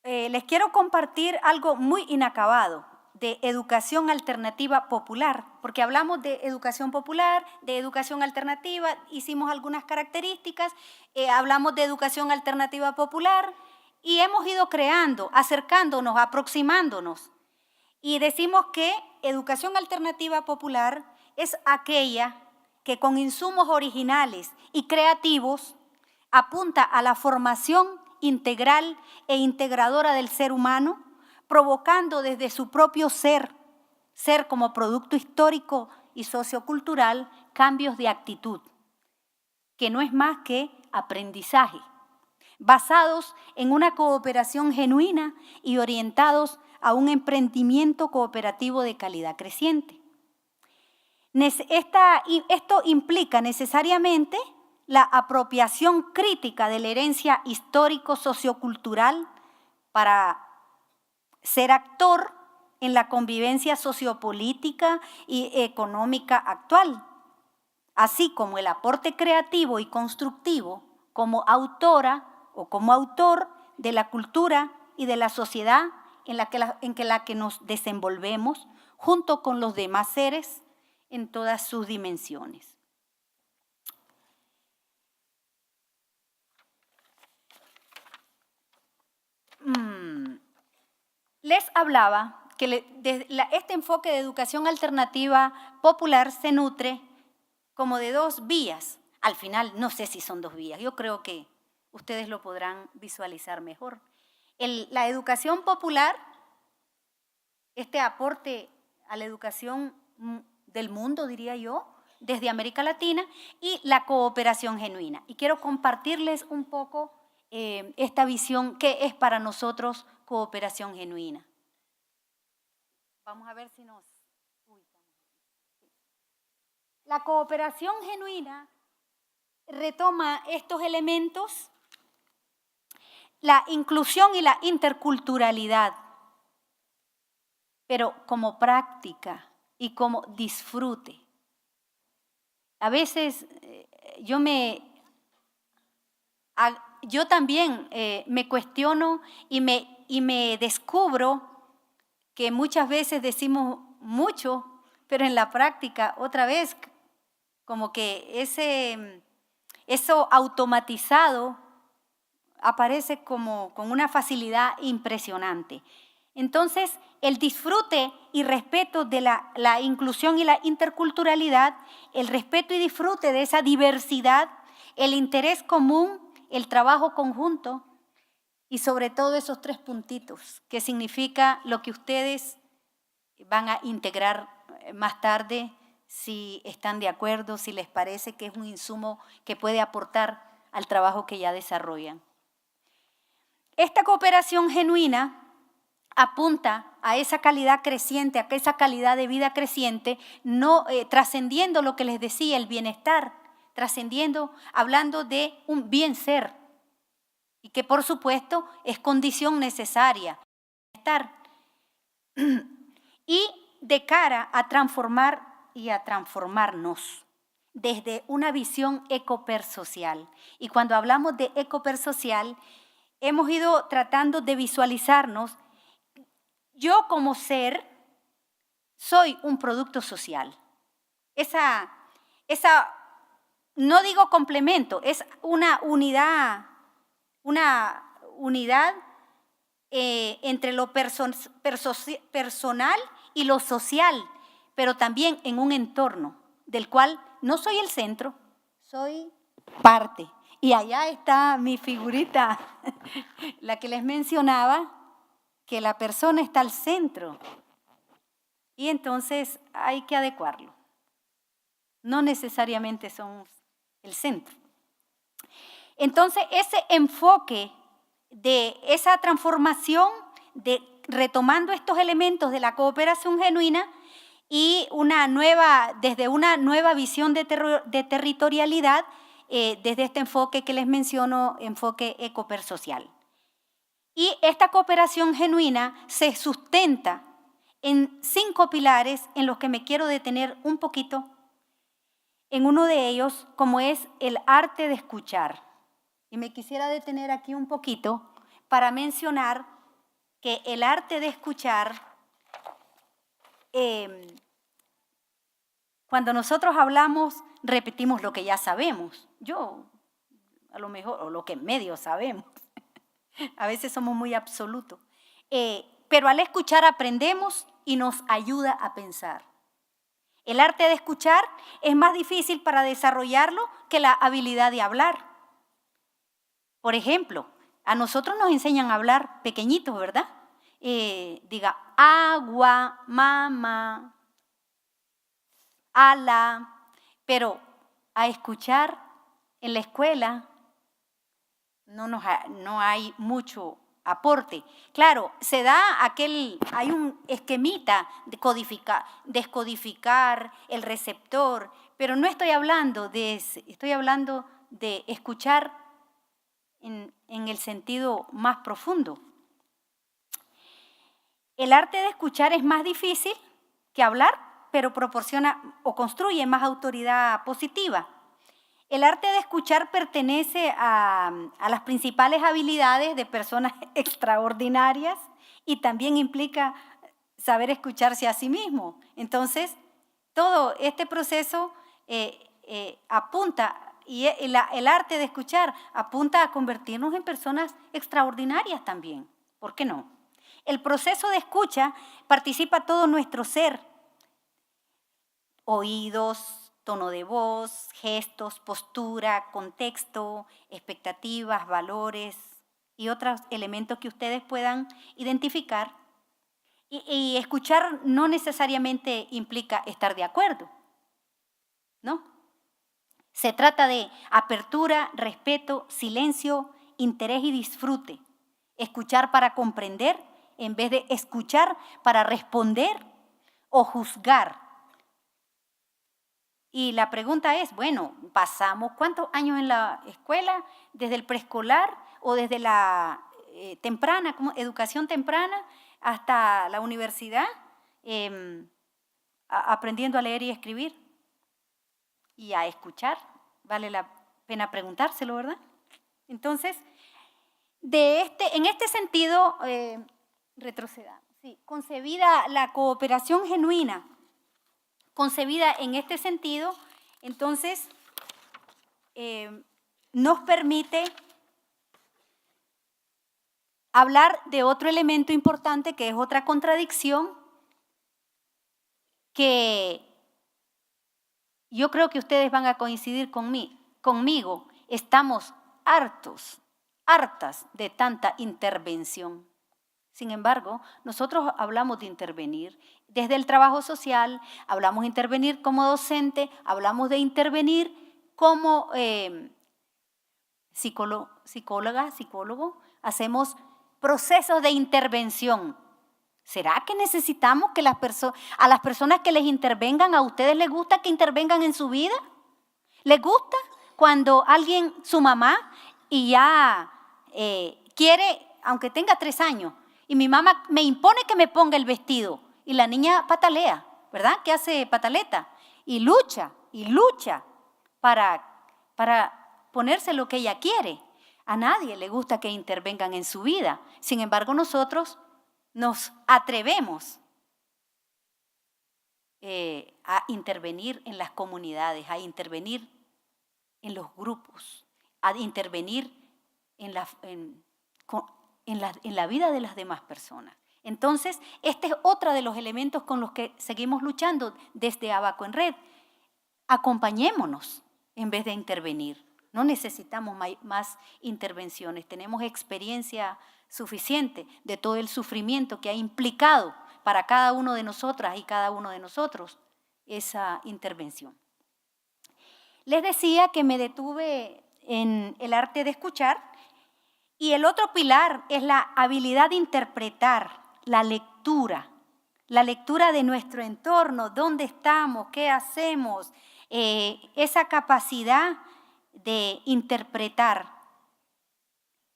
les quiero compartir algo muy inacabado de educación alternativa popular, porque hablamos de educación popular, de educación alternativa, hicimos algunas características, hablamos de educación alternativa popular y hemos ido creando, acercándonos, aproximándonos. Y decimos que educación alternativa popular es aquella que con insumos originales y creativos apunta a la formación integral e integradora del ser humano, provocando desde su propio ser como producto histórico y sociocultural, cambios de actitud, que no es más que aprendizaje, basados en una cooperación genuina y orientados a un emprendimiento cooperativo de calidad creciente. Esto implica necesariamente la apropiación crítica de la herencia histórico-sociocultural para ser actor en la convivencia sociopolítica y económica actual, así como el aporte creativo y constructivo como autora o como autor de la cultura y de la sociedad en la que nos desenvolvemos junto con los demás seres en todas sus dimensiones. Les hablaba que este enfoque de educación alternativa popular se nutre como de dos vías. Al final, no sé si son dos vías, yo creo que ustedes lo podrán visualizar mejor. La educación popular, este aporte a la educación del mundo, diría yo, desde América Latina, y la cooperación genuina. Y quiero compartirles un poco esta visión que es para nosotros cooperación genuina. Vamos a ver si nos ubicamos. La cooperación genuina retoma estos elementos, la inclusión y la interculturalidad, pero como práctica y como disfrute. A veces yo también me cuestiono y me descubro que muchas veces decimos mucho, pero en la práctica otra vez como que eso automatizado aparece como con una facilidad impresionante. Entonces, el disfrute y respeto de la inclusión y la interculturalidad, el respeto y disfrute de esa diversidad, el interés común, el trabajo conjunto, y sobre todo esos 3 puntitos, que significa lo que ustedes van a integrar más tarde, si están de acuerdo, si les parece que es un insumo que puede aportar al trabajo que ya desarrollan. Esta cooperación genuina apunta a esa calidad creciente, a esa calidad de vida creciente, no trascendiendo lo que les decía, el bienestar, trascendiendo, hablando de un bien ser, y que por supuesto es condición necesaria. Y de cara a transformar y a transformarnos desde una visión ecopersocial. Y cuando hablamos de ecopersocial, hemos ido tratando de visualizarnos. Yo como ser soy un producto social. Esa no digo complemento, es una unidad entre lo personal y lo social, pero también en un entorno del cual no soy el centro, soy parte. Y allá está mi figurita, la que les mencionaba, que la persona está al centro. Y entonces hay que adecuarlo. No necesariamente somos el centro. Entonces ese enfoque de esa transformación, de retomando estos elementos de la cooperación genuina y desde una nueva visión de territorialidad, desde este enfoque que les menciono, enfoque ecopersocial. Y esta cooperación genuina se sustenta en 5 pilares en los que me quiero detener un poquito. En uno de ellos, como es el arte de escuchar. Y me quisiera detener aquí un poquito para mencionar que el arte de escuchar, cuando nosotros hablamos, repetimos lo que ya sabemos. Yo, a lo mejor, o lo que medio sabemos. A veces somos muy absolutos. Pero al escuchar aprendemos y nos ayuda a pensar. El arte de escuchar es más difícil para desarrollarlo que la habilidad de hablar. Por ejemplo, a nosotros nos enseñan a hablar pequeñitos, ¿verdad? Diga agua, mamá, ala, pero a escuchar en la escuela no hay mucho aporte. Claro, hay un esquemita de descodificar el receptor, pero no estoy hablando de ese, estoy hablando de escuchar en el sentido más profundo. El arte de escuchar es más difícil que hablar, pero proporciona o construye más autoridad positiva. El arte de escuchar pertenece a las principales habilidades de personas extraordinarias y también implica saber escucharse a sí mismo. Entonces, todo este proceso apunta, y el arte de escuchar apunta a convertirnos en personas extraordinarias también. ¿Por qué no? El proceso de escucha participa todo nuestro ser. Oídos, tono de voz, gestos, postura, contexto, expectativas, valores y otros elementos que ustedes puedan identificar. Y escuchar no necesariamente implica estar de acuerdo, ¿no? Se trata de apertura, respeto, silencio, interés y disfrute. Escuchar para comprender en vez de escuchar para responder o juzgar. Y la pregunta es, bueno, ¿pasamos cuántos años en la escuela? ¿Desde el preescolar o desde la temprana, como educación temprana, hasta la universidad, aprendiendo a leer y escribir? Y a escuchar, vale la pena preguntárselo, ¿verdad? Entonces, en este sentido, retrocedamos. Sí, concebida la cooperación genuina, concebida en este sentido, entonces nos permite hablar de otro elemento importante que es otra contradicción que yo creo que ustedes van a coincidir conmigo. Estamos hartos hartas de tanta intervención. Sin embargo, nosotros hablamos de intervenir desde el trabajo social, hablamos de intervenir como docente, hablamos de intervenir como psicóloga, psicólogo, hacemos procesos de intervención. ¿Será que necesitamos que a las personas que les intervengan, a ustedes les gusta que intervengan en su vida? ¿Les gusta cuando alguien, su mamá, y ya quiere, aunque tenga 3 años, y mi mamá me impone que me ponga el vestido, y la niña patalea, ¿verdad? Que hace pataleta, y lucha para ponerse lo que ella quiere. A nadie le gusta que intervengan en su vida. Sin embargo, nosotros nos atrevemos a intervenir en las comunidades, a intervenir en los grupos, a intervenir en la vida de las demás personas. Entonces, este es otro de los elementos con los que seguimos luchando desde Abaco en Red. Acompañémonos en vez de intervenir. No necesitamos más intervenciones. Tenemos experiencia suficiente de todo el sufrimiento que ha implicado para cada uno de nosotras y cada uno de nosotros esa intervención. Les decía que me detuve en el arte de escuchar, y el otro pilar es la habilidad de interpretar, la lectura de nuestro entorno, dónde estamos, qué hacemos, esa capacidad de interpretar.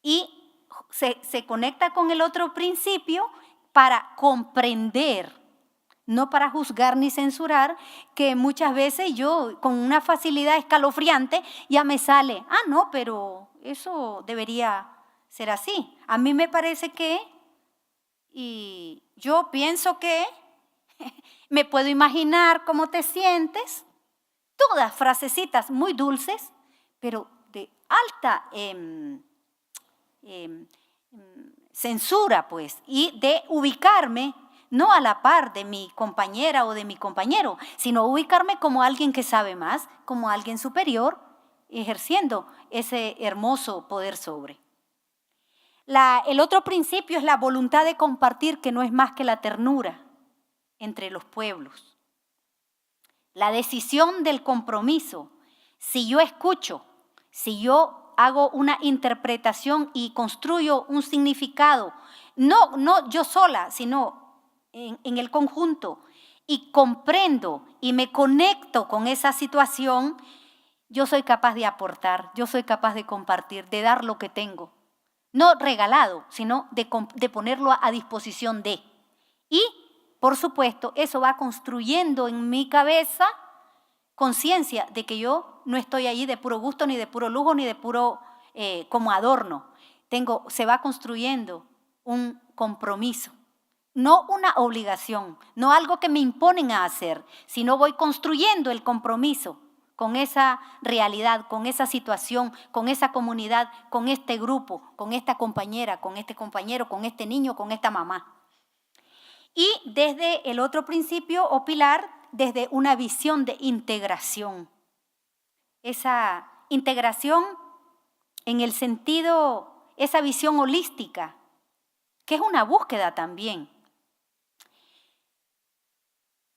Y se conecta con el otro principio para comprender, no para juzgar ni censurar, que muchas veces yo con una facilidad escalofriante ya me sale, no, pero eso debería ser así. A mí me parece que, y yo pienso que, me puedo imaginar cómo te sientes, todas frasecitas muy dulces, pero de alta censura, pues, y de ubicarme no a la par de mi compañera o de mi compañero, sino ubicarme como alguien que sabe más, como alguien superior, ejerciendo ese hermoso poder sobre. El otro principio es la voluntad de compartir, que no es más que la ternura entre los pueblos. La decisión del compromiso. Si yo escucho, si yo hago una interpretación y construyo un significado, no yo sola, sino en el conjunto, y comprendo y me conecto con esa situación, yo soy capaz de aportar, yo soy capaz de compartir, de dar lo que tengo. No regalado, sino de ponerlo a disposición de. Y, por supuesto, eso va construyendo en mi cabeza conciencia de que yo no estoy allí de puro gusto, ni de puro lujo, ni de puro como adorno. Se va construyendo un compromiso. No una obligación, no algo que me imponen a hacer, sino voy construyendo el compromiso con esa realidad, con esa situación, con esa comunidad, con este grupo, con esta compañera, con este compañero, con este niño, con esta mamá. Y desde el otro principio o pilar, desde una visión de integración. Esa integración en el sentido, esa visión holística, que es una búsqueda también.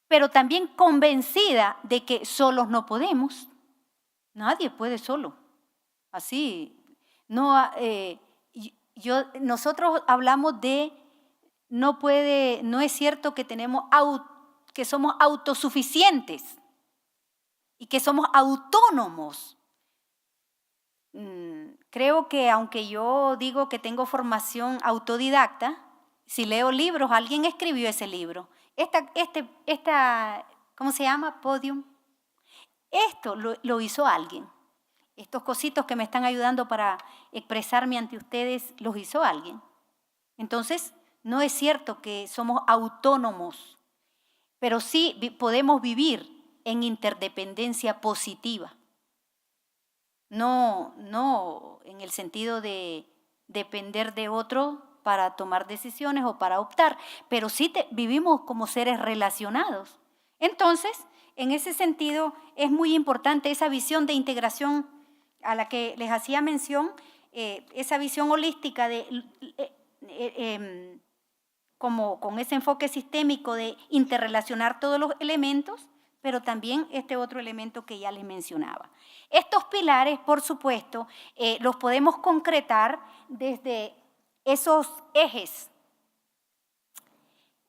Pero también convencida de que solos no podemos. Nadie puede solo. Así, nosotros hablamos de, no es cierto que que somos autosuficientes y que somos autónomos. Creo que aunque yo digo que tengo formación autodidacta, si leo libros, alguien escribió ese libro. ¿Cómo se llama? Podium. Esto lo hizo alguien. Estos cositos que me están ayudando para expresarme ante ustedes, los hizo alguien. Entonces, no es cierto que somos autónomos, pero sí podemos vivir en interdependencia positiva. No en el sentido de depender de otro para tomar decisiones o para optar, pero sí vivimos como seres relacionados. Entonces, en ese sentido, es muy importante esa visión de integración a la que les hacía mención, esa visión holística como con ese enfoque sistémico de interrelacionar todos los elementos, pero también este otro elemento que ya les mencionaba. Estos pilares, por supuesto, los podemos concretar desde esos ejes.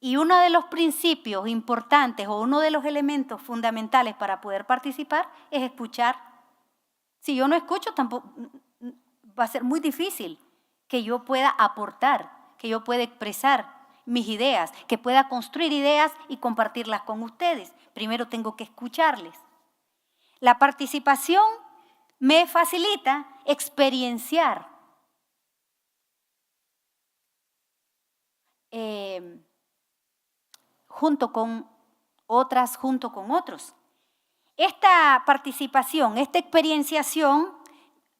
Y uno de los principios importantes o uno de los elementos fundamentales para poder participar es escuchar. Si yo no escucho, tampoco va a ser muy difícil que yo pueda aportar, que yo pueda expresar mis ideas, que pueda construir ideas y compartirlas con ustedes. Primero tengo que escucharles. La participación me facilita experienciar junto con otras, junto con otros. Esta participación, esta experienciación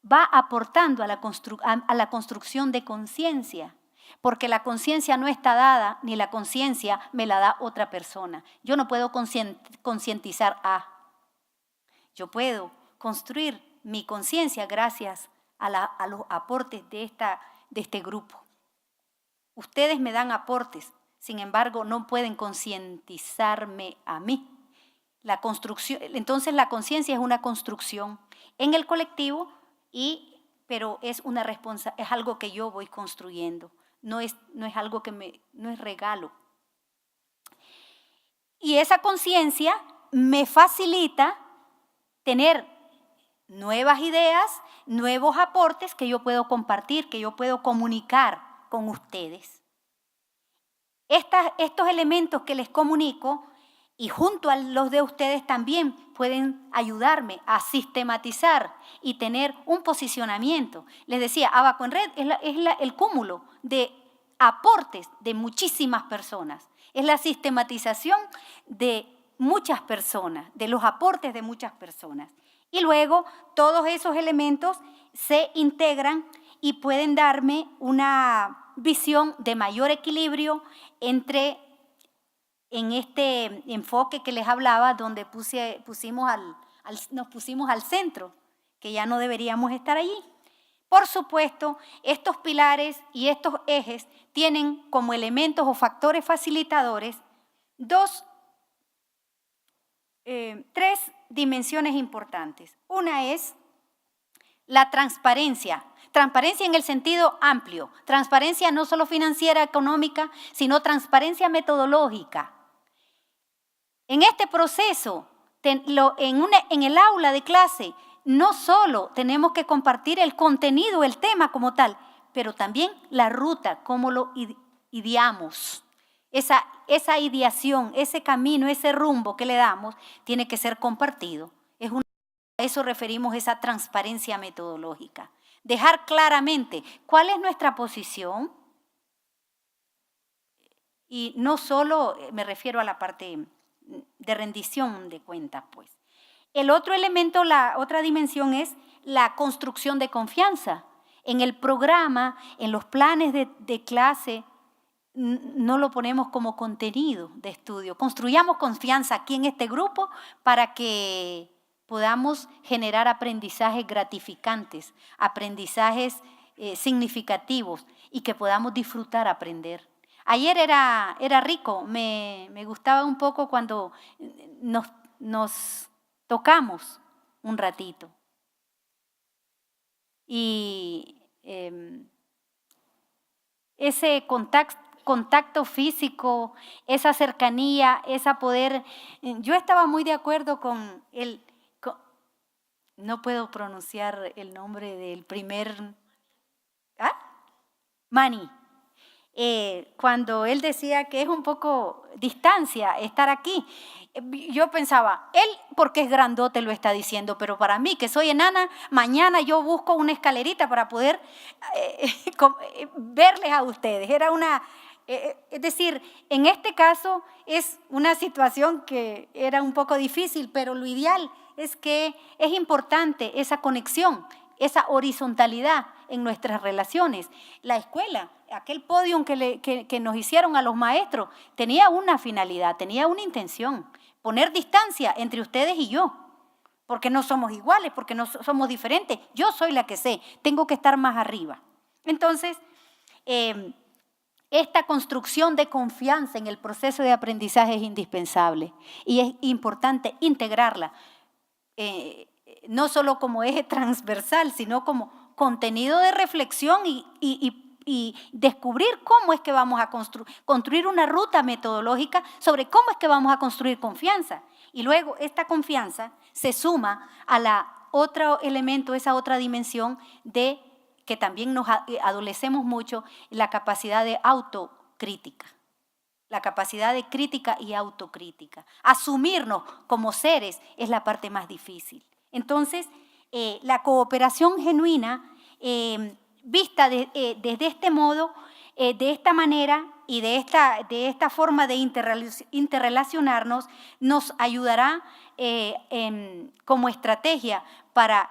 va aportando a la construcción de conciencia, porque la conciencia no está dada, ni la conciencia me la da otra persona. Yo no puedo concientizar yo puedo construir mi conciencia gracias a los aportes de este grupo. Ustedes me dan aportes, sin embargo, no pueden concientizarme a mí. Entonces la conciencia es una construcción en el colectivo, pero es algo que yo voy construyendo, no es algo no es regalo. Y esa conciencia me facilita tener nuevas ideas, nuevos aportes que yo puedo compartir, que yo puedo comunicar con ustedes. Estos elementos que les comunico y junto a los de ustedes también pueden ayudarme a sistematizar y tener un posicionamiento. Les decía, Abaco en Red es el cúmulo de aportes de muchísimas personas. Es la sistematización de muchas personas, de los aportes de muchas personas. Y luego todos esos elementos se integran y pueden darme una visión de mayor equilibrio en este enfoque que les hablaba, donde nos pusimos al centro, que ya no deberíamos estar allí. Por supuesto, estos pilares y estos ejes tienen como elementos o factores facilitadores tres dimensiones importantes. Una es la transparencia. Transparencia en el sentido amplio. Transparencia no solo financiera, económica, sino transparencia metodológica. En este proceso, en el aula de clase, no solo tenemos que compartir el contenido, el tema como tal, pero también la ruta, cómo lo ideamos. Esa ideación, ese camino, ese rumbo que le damos, tiene que ser compartido. A eso referimos esa transparencia metodológica. Dejar claramente cuál es nuestra posición, y no solo me refiero a la parte de rendición de cuentas, pues. El otro elemento, la otra dimensión es la construcción de confianza. En el programa, en los planes de clase, no lo ponemos como contenido de estudio. Construyamos confianza aquí en este grupo para que podamos generar aprendizajes gratificantes, aprendizajes significativos y que podamos disfrutar aprender. Ayer era rico, me gustaba un poco cuando nos tocamos un ratito. Y ese contacto físico, esa cercanía, esa poder. Yo estaba muy de acuerdo con no puedo pronunciar el nombre del primer, Manny. Cuando él decía que es un poco distancia estar aquí, yo pensaba, él porque es grandote lo está diciendo, pero para mí que soy enana, mañana yo busco una escalerita para poder verles a ustedes. Es decir, en este caso es una situación que era un poco difícil, pero lo ideal es que es importante esa conexión, esa horizontalidad en nuestras relaciones. La escuela, aquel podium que nos hicieron a los maestros, tenía una finalidad, tenía una intención, poner distancia entre ustedes y yo. porque no somos iguales, porque no somos diferentes. Yo soy la que sé, tengo que estar más arriba. Entonces, esta construcción de confianza en el proceso de aprendizaje es indispensable y es importante integrarla, no solo como eje transversal, sino como contenido de reflexión y descubrir cómo es que vamos a construir una ruta metodológica sobre cómo es que vamos a construir confianza. Y luego esta confianza se suma a la otro elemento, esa otra dimensión de que también nos adolecemos mucho, la capacidad de autocrítica. La capacidad de crítica y autocrítica. Asumirnos como seres es la parte más difícil. Entonces, la cooperación genuina, vista desde este modo, de esta manera y de esta forma de interrelacionarnos, nos ayudará como estrategia para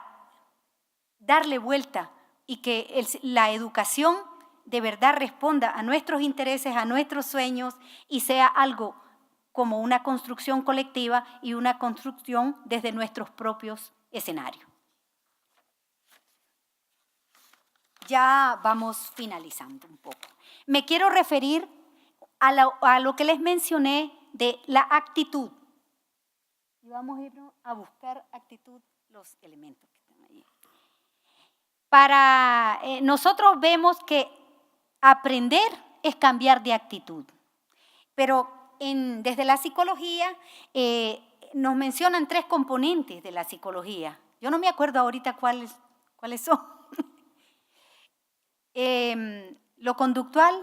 darle vuelta y que la educación de verdad responda a nuestros intereses, a nuestros sueños y sea algo como una construcción colectiva y una construcción desde nuestros propios escenarios. Ya vamos finalizando un poco. Me quiero referir a lo que les mencioné de la actitud. Y vamos a ir a buscar actitud, los elementos que están allí. Nosotros vemos que aprender es cambiar de actitud, pero desde la psicología nos mencionan 3 componentes de la psicología. Yo no me acuerdo ahorita cuáles son. Lo conductual,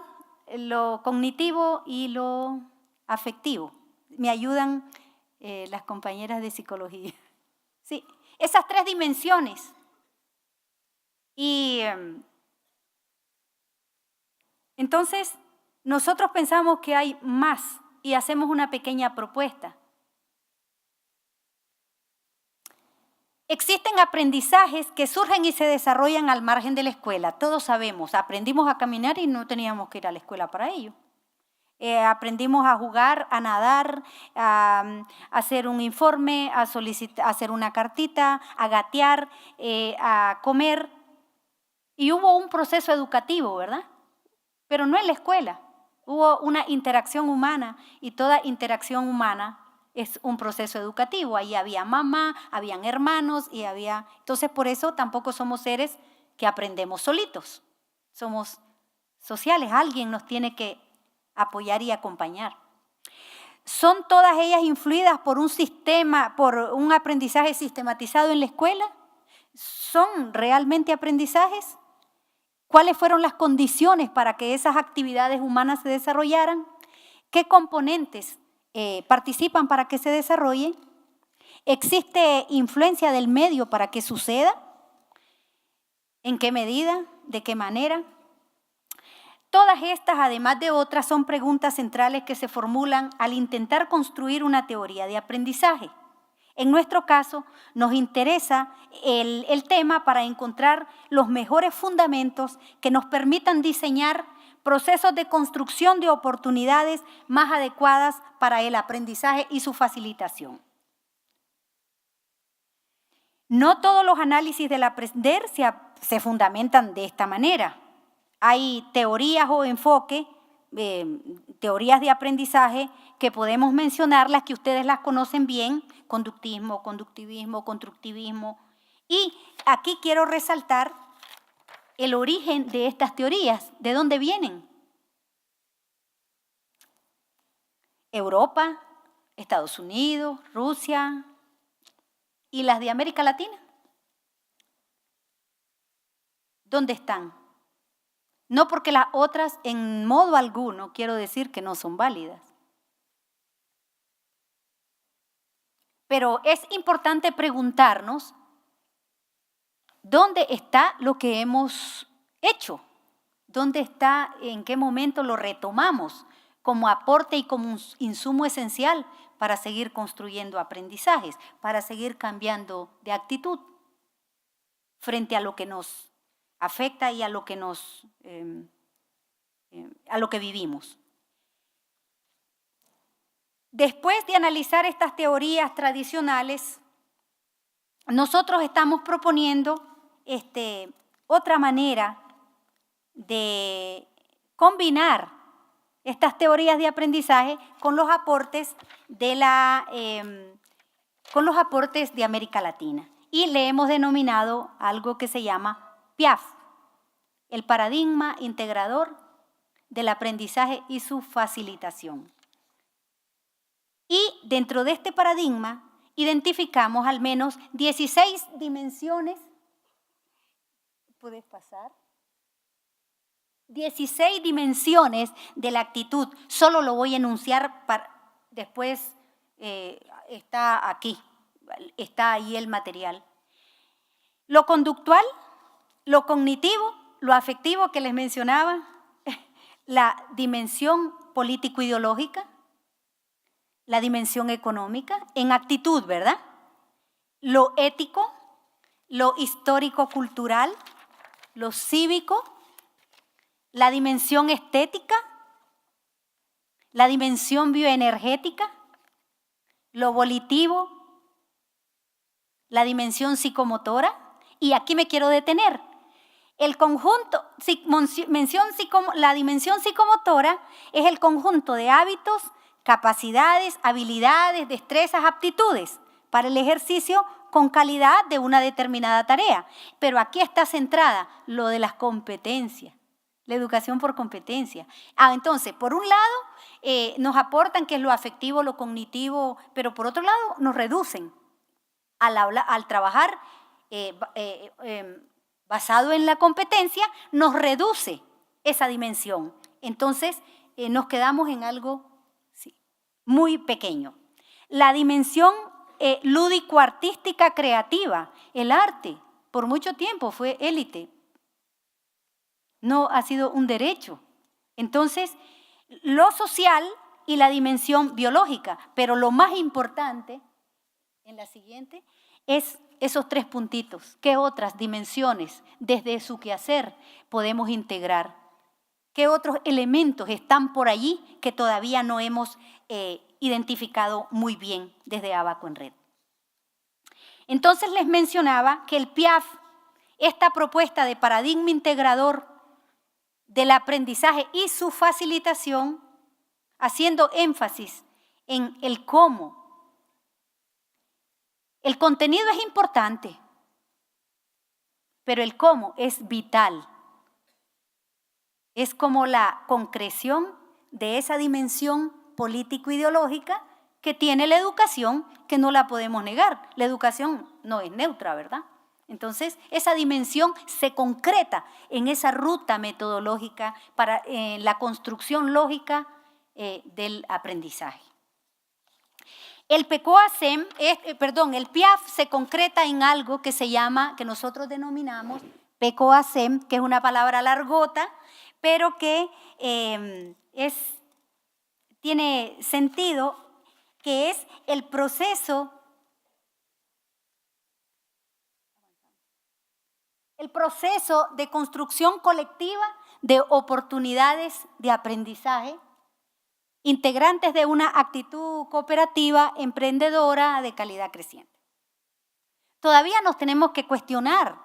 lo cognitivo y lo afectivo. Me ayudan las compañeras de psicología. Sí, esas 3 dimensiones. Y entonces nosotros pensamos que hay más y hacemos una pequeña propuesta. Existen aprendizajes que surgen y se desarrollan al margen de la escuela. Todos sabemos, aprendimos a caminar y no teníamos que ir a la escuela para ello. Aprendimos a jugar, a nadar, a hacer un informe, a hacer una cartita, a gatear, a comer. Y hubo un proceso educativo, ¿verdad? Pero no en la escuela. Hubo una interacción humana y toda interacción humana es un proceso educativo. Ahí había mamá, habían hermanos y había... Entonces, por eso tampoco somos seres que aprendemos solitos. Somos sociales. Alguien nos tiene que apoyar y acompañar. ¿Son todas ellas influidas por un sistema, por un aprendizaje sistematizado en la escuela? ¿Son realmente aprendizajes? ¿Cuáles fueron las condiciones para que esas actividades humanas se desarrollaran? ¿Qué componentes participan para que se desarrollen? ¿Existe influencia del medio para que suceda? ¿En qué medida? ¿De qué manera? Todas estas, además de otras, son preguntas centrales que se formulan al intentar construir una teoría de aprendizaje. En nuestro caso, nos interesa el tema para encontrar los mejores fundamentos que nos permitan diseñar procesos de construcción de oportunidades más adecuadas para el aprendizaje y su facilitación. No todos los análisis del aprender se fundamentan de esta manera. Hay teorías o enfoques, teorías de aprendizaje que podemos mencionar, las que ustedes las conocen bien, conductismo, conductivismo, constructivismo. Y aquí quiero resaltar el origen de estas teorías, ¿de dónde vienen? Europa, Estados Unidos, Rusia y las de América Latina. ¿Dónde están? No porque las otras en modo alguno quiero decir que no son válidas. Pero es importante preguntarnos ¿dónde está lo que hemos hecho? ¿Dónde está, en qué momento lo retomamos como aporte y como un insumo esencial para seguir construyendo aprendizajes, para seguir cambiando de actitud frente a lo que nos afecta y a lo que a lo que vivimos? Después de analizar estas teorías tradicionales, nosotros estamos proponiendo otra manera de combinar estas teorías de aprendizaje con los aportes de América Latina. Y le hemos denominado algo que se llama PIAF, el paradigma integrador del aprendizaje y su facilitación. Y dentro de este paradigma identificamos al menos 16 dimensiones. ¿Puedes pasar? 16 dimensiones de la actitud. Solo lo voy a enunciar, después está aquí, está ahí el material. Lo conductual, lo cognitivo, lo afectivo que les mencionaba, la dimensión político-ideológica, la dimensión económica, en actitud, ¿verdad? Lo ético, lo histórico-cultural, lo cívico, la dimensión estética, la dimensión bioenergética, lo volitivo, la dimensión psicomotora, y aquí me quiero detener. El conjunto, la dimensión psicomotora es el conjunto de hábitos, capacidades, habilidades, destrezas, aptitudes para el ejercicio con calidad de una determinada tarea. Pero aquí está centrada lo de las competencias, la educación por competencia. Entonces, por un lado, nos aportan que es lo afectivo, lo cognitivo, pero por otro lado, nos reducen al trabajar basado en la competencia, nos reduce esa dimensión. Entonces, nos quedamos en algo muy pequeño. La dimensión lúdico-artística creativa, el arte, por mucho tiempo fue élite. No ha sido un derecho. Entonces, lo social y la dimensión biológica, pero lo más importante, en la siguiente, es esos 3 puntitos. ¿Qué otras dimensiones desde su quehacer podemos integrar? ¿Qué otros elementos están por allí que todavía no hemos identificado muy bien desde Abaco en Red? Entonces les mencionaba que el PIAF, esta propuesta de paradigma integrador del aprendizaje y su facilitación, haciendo énfasis en el cómo. El contenido es importante, pero el cómo es vital. Es como la concreción de esa dimensión político-ideológica que tiene la educación, que no la podemos negar. La educación no es neutra, ¿verdad? Entonces, esa dimensión se concreta en esa ruta metodológica para la construcción lógica del aprendizaje. El el PIAF se concreta en algo que se llama, que nosotros denominamos PECOASEM, que es una palabra largota, pero que tiene sentido, que es el proceso de construcción colectiva de oportunidades de aprendizaje, integrantes de una actitud cooperativa, emprendedora de calidad creciente. Todavía nos tenemos que cuestionar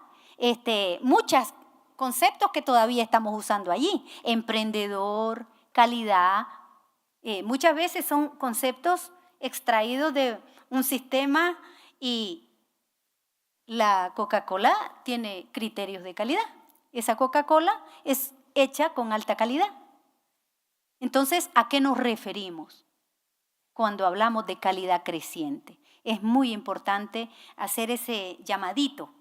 muchos conceptos que todavía estamos usando allí. Emprendedor, calidad, muchas veces son conceptos extraídos de un sistema y la Coca-Cola tiene criterios de calidad. Esa Coca-Cola es hecha con alta calidad. Entonces, ¿a qué nos referimos cuando hablamos de calidad creciente? Es muy importante hacer ese llamadito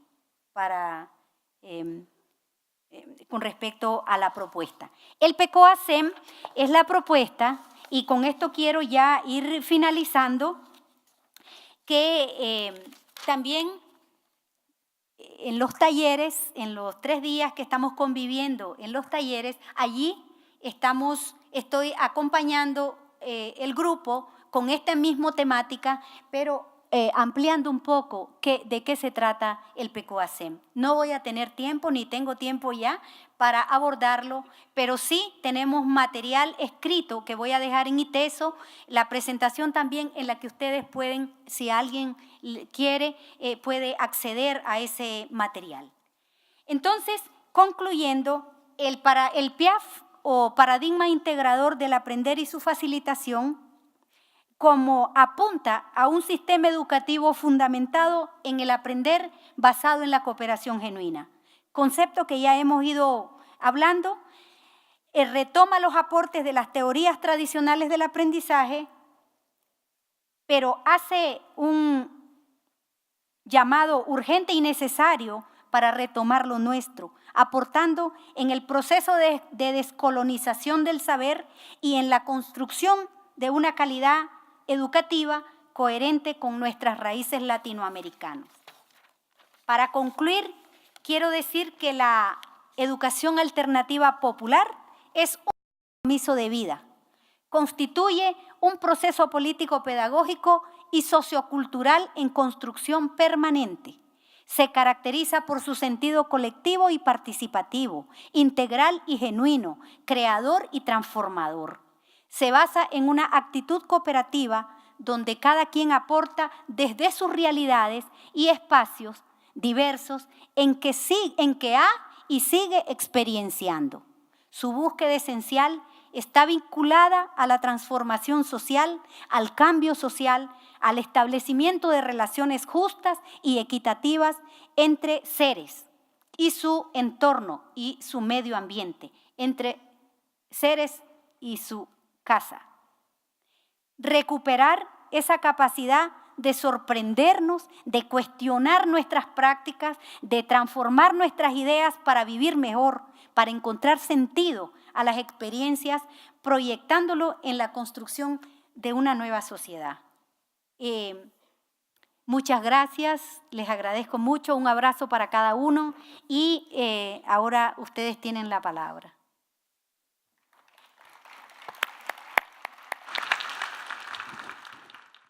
con respecto a la propuesta. El PECOASEM es la propuesta, y con esto quiero ya ir finalizando, que también en los talleres, en los 3 días que estamos conviviendo en los talleres, allí estoy acompañando el grupo con esta misma temática, pero ampliando un poco de qué se trata el PECOASEM. No voy a tener tiempo, ni tengo tiempo ya para abordarlo, pero sí tenemos material escrito que voy a dejar en ITESO, la presentación también en la que ustedes pueden, si alguien quiere, puede acceder a ese material. Entonces, concluyendo, el PIAF o Paradigma Integrador del Aprender y su Facilitación, como apunta a un sistema educativo fundamentado en el aprender basado en la cooperación genuina. Concepto que ya hemos ido hablando, retoma los aportes de las teorías tradicionales del aprendizaje, pero hace un llamado urgente y necesario para retomar lo nuestro, aportando en el proceso de descolonización del saber y en la construcción de una calidad educativa coherente con nuestras raíces latinoamericanas. Para concluir, quiero decir que la educación alternativa popular es un compromiso de vida. Constituye un proceso político-pedagógico y sociocultural en construcción permanente. Se caracteriza por su sentido colectivo y participativo, integral y genuino, creador y transformador. Se basa en una actitud cooperativa donde cada quien aporta desde sus realidades y espacios diversos en que ha y sigue experienciando. Su búsqueda esencial está vinculada a la transformación social, al cambio social, al establecimiento de relaciones justas y equitativas entre seres y su entorno y su medio ambiente, entre seres y su casa. Recuperar esa capacidad de sorprendernos, de cuestionar nuestras prácticas, de transformar nuestras ideas para vivir mejor, para encontrar sentido a las experiencias, proyectándolo en la construcción de una nueva sociedad. Muchas gracias, les agradezco mucho, un abrazo para cada uno y ahora ustedes tienen la palabra.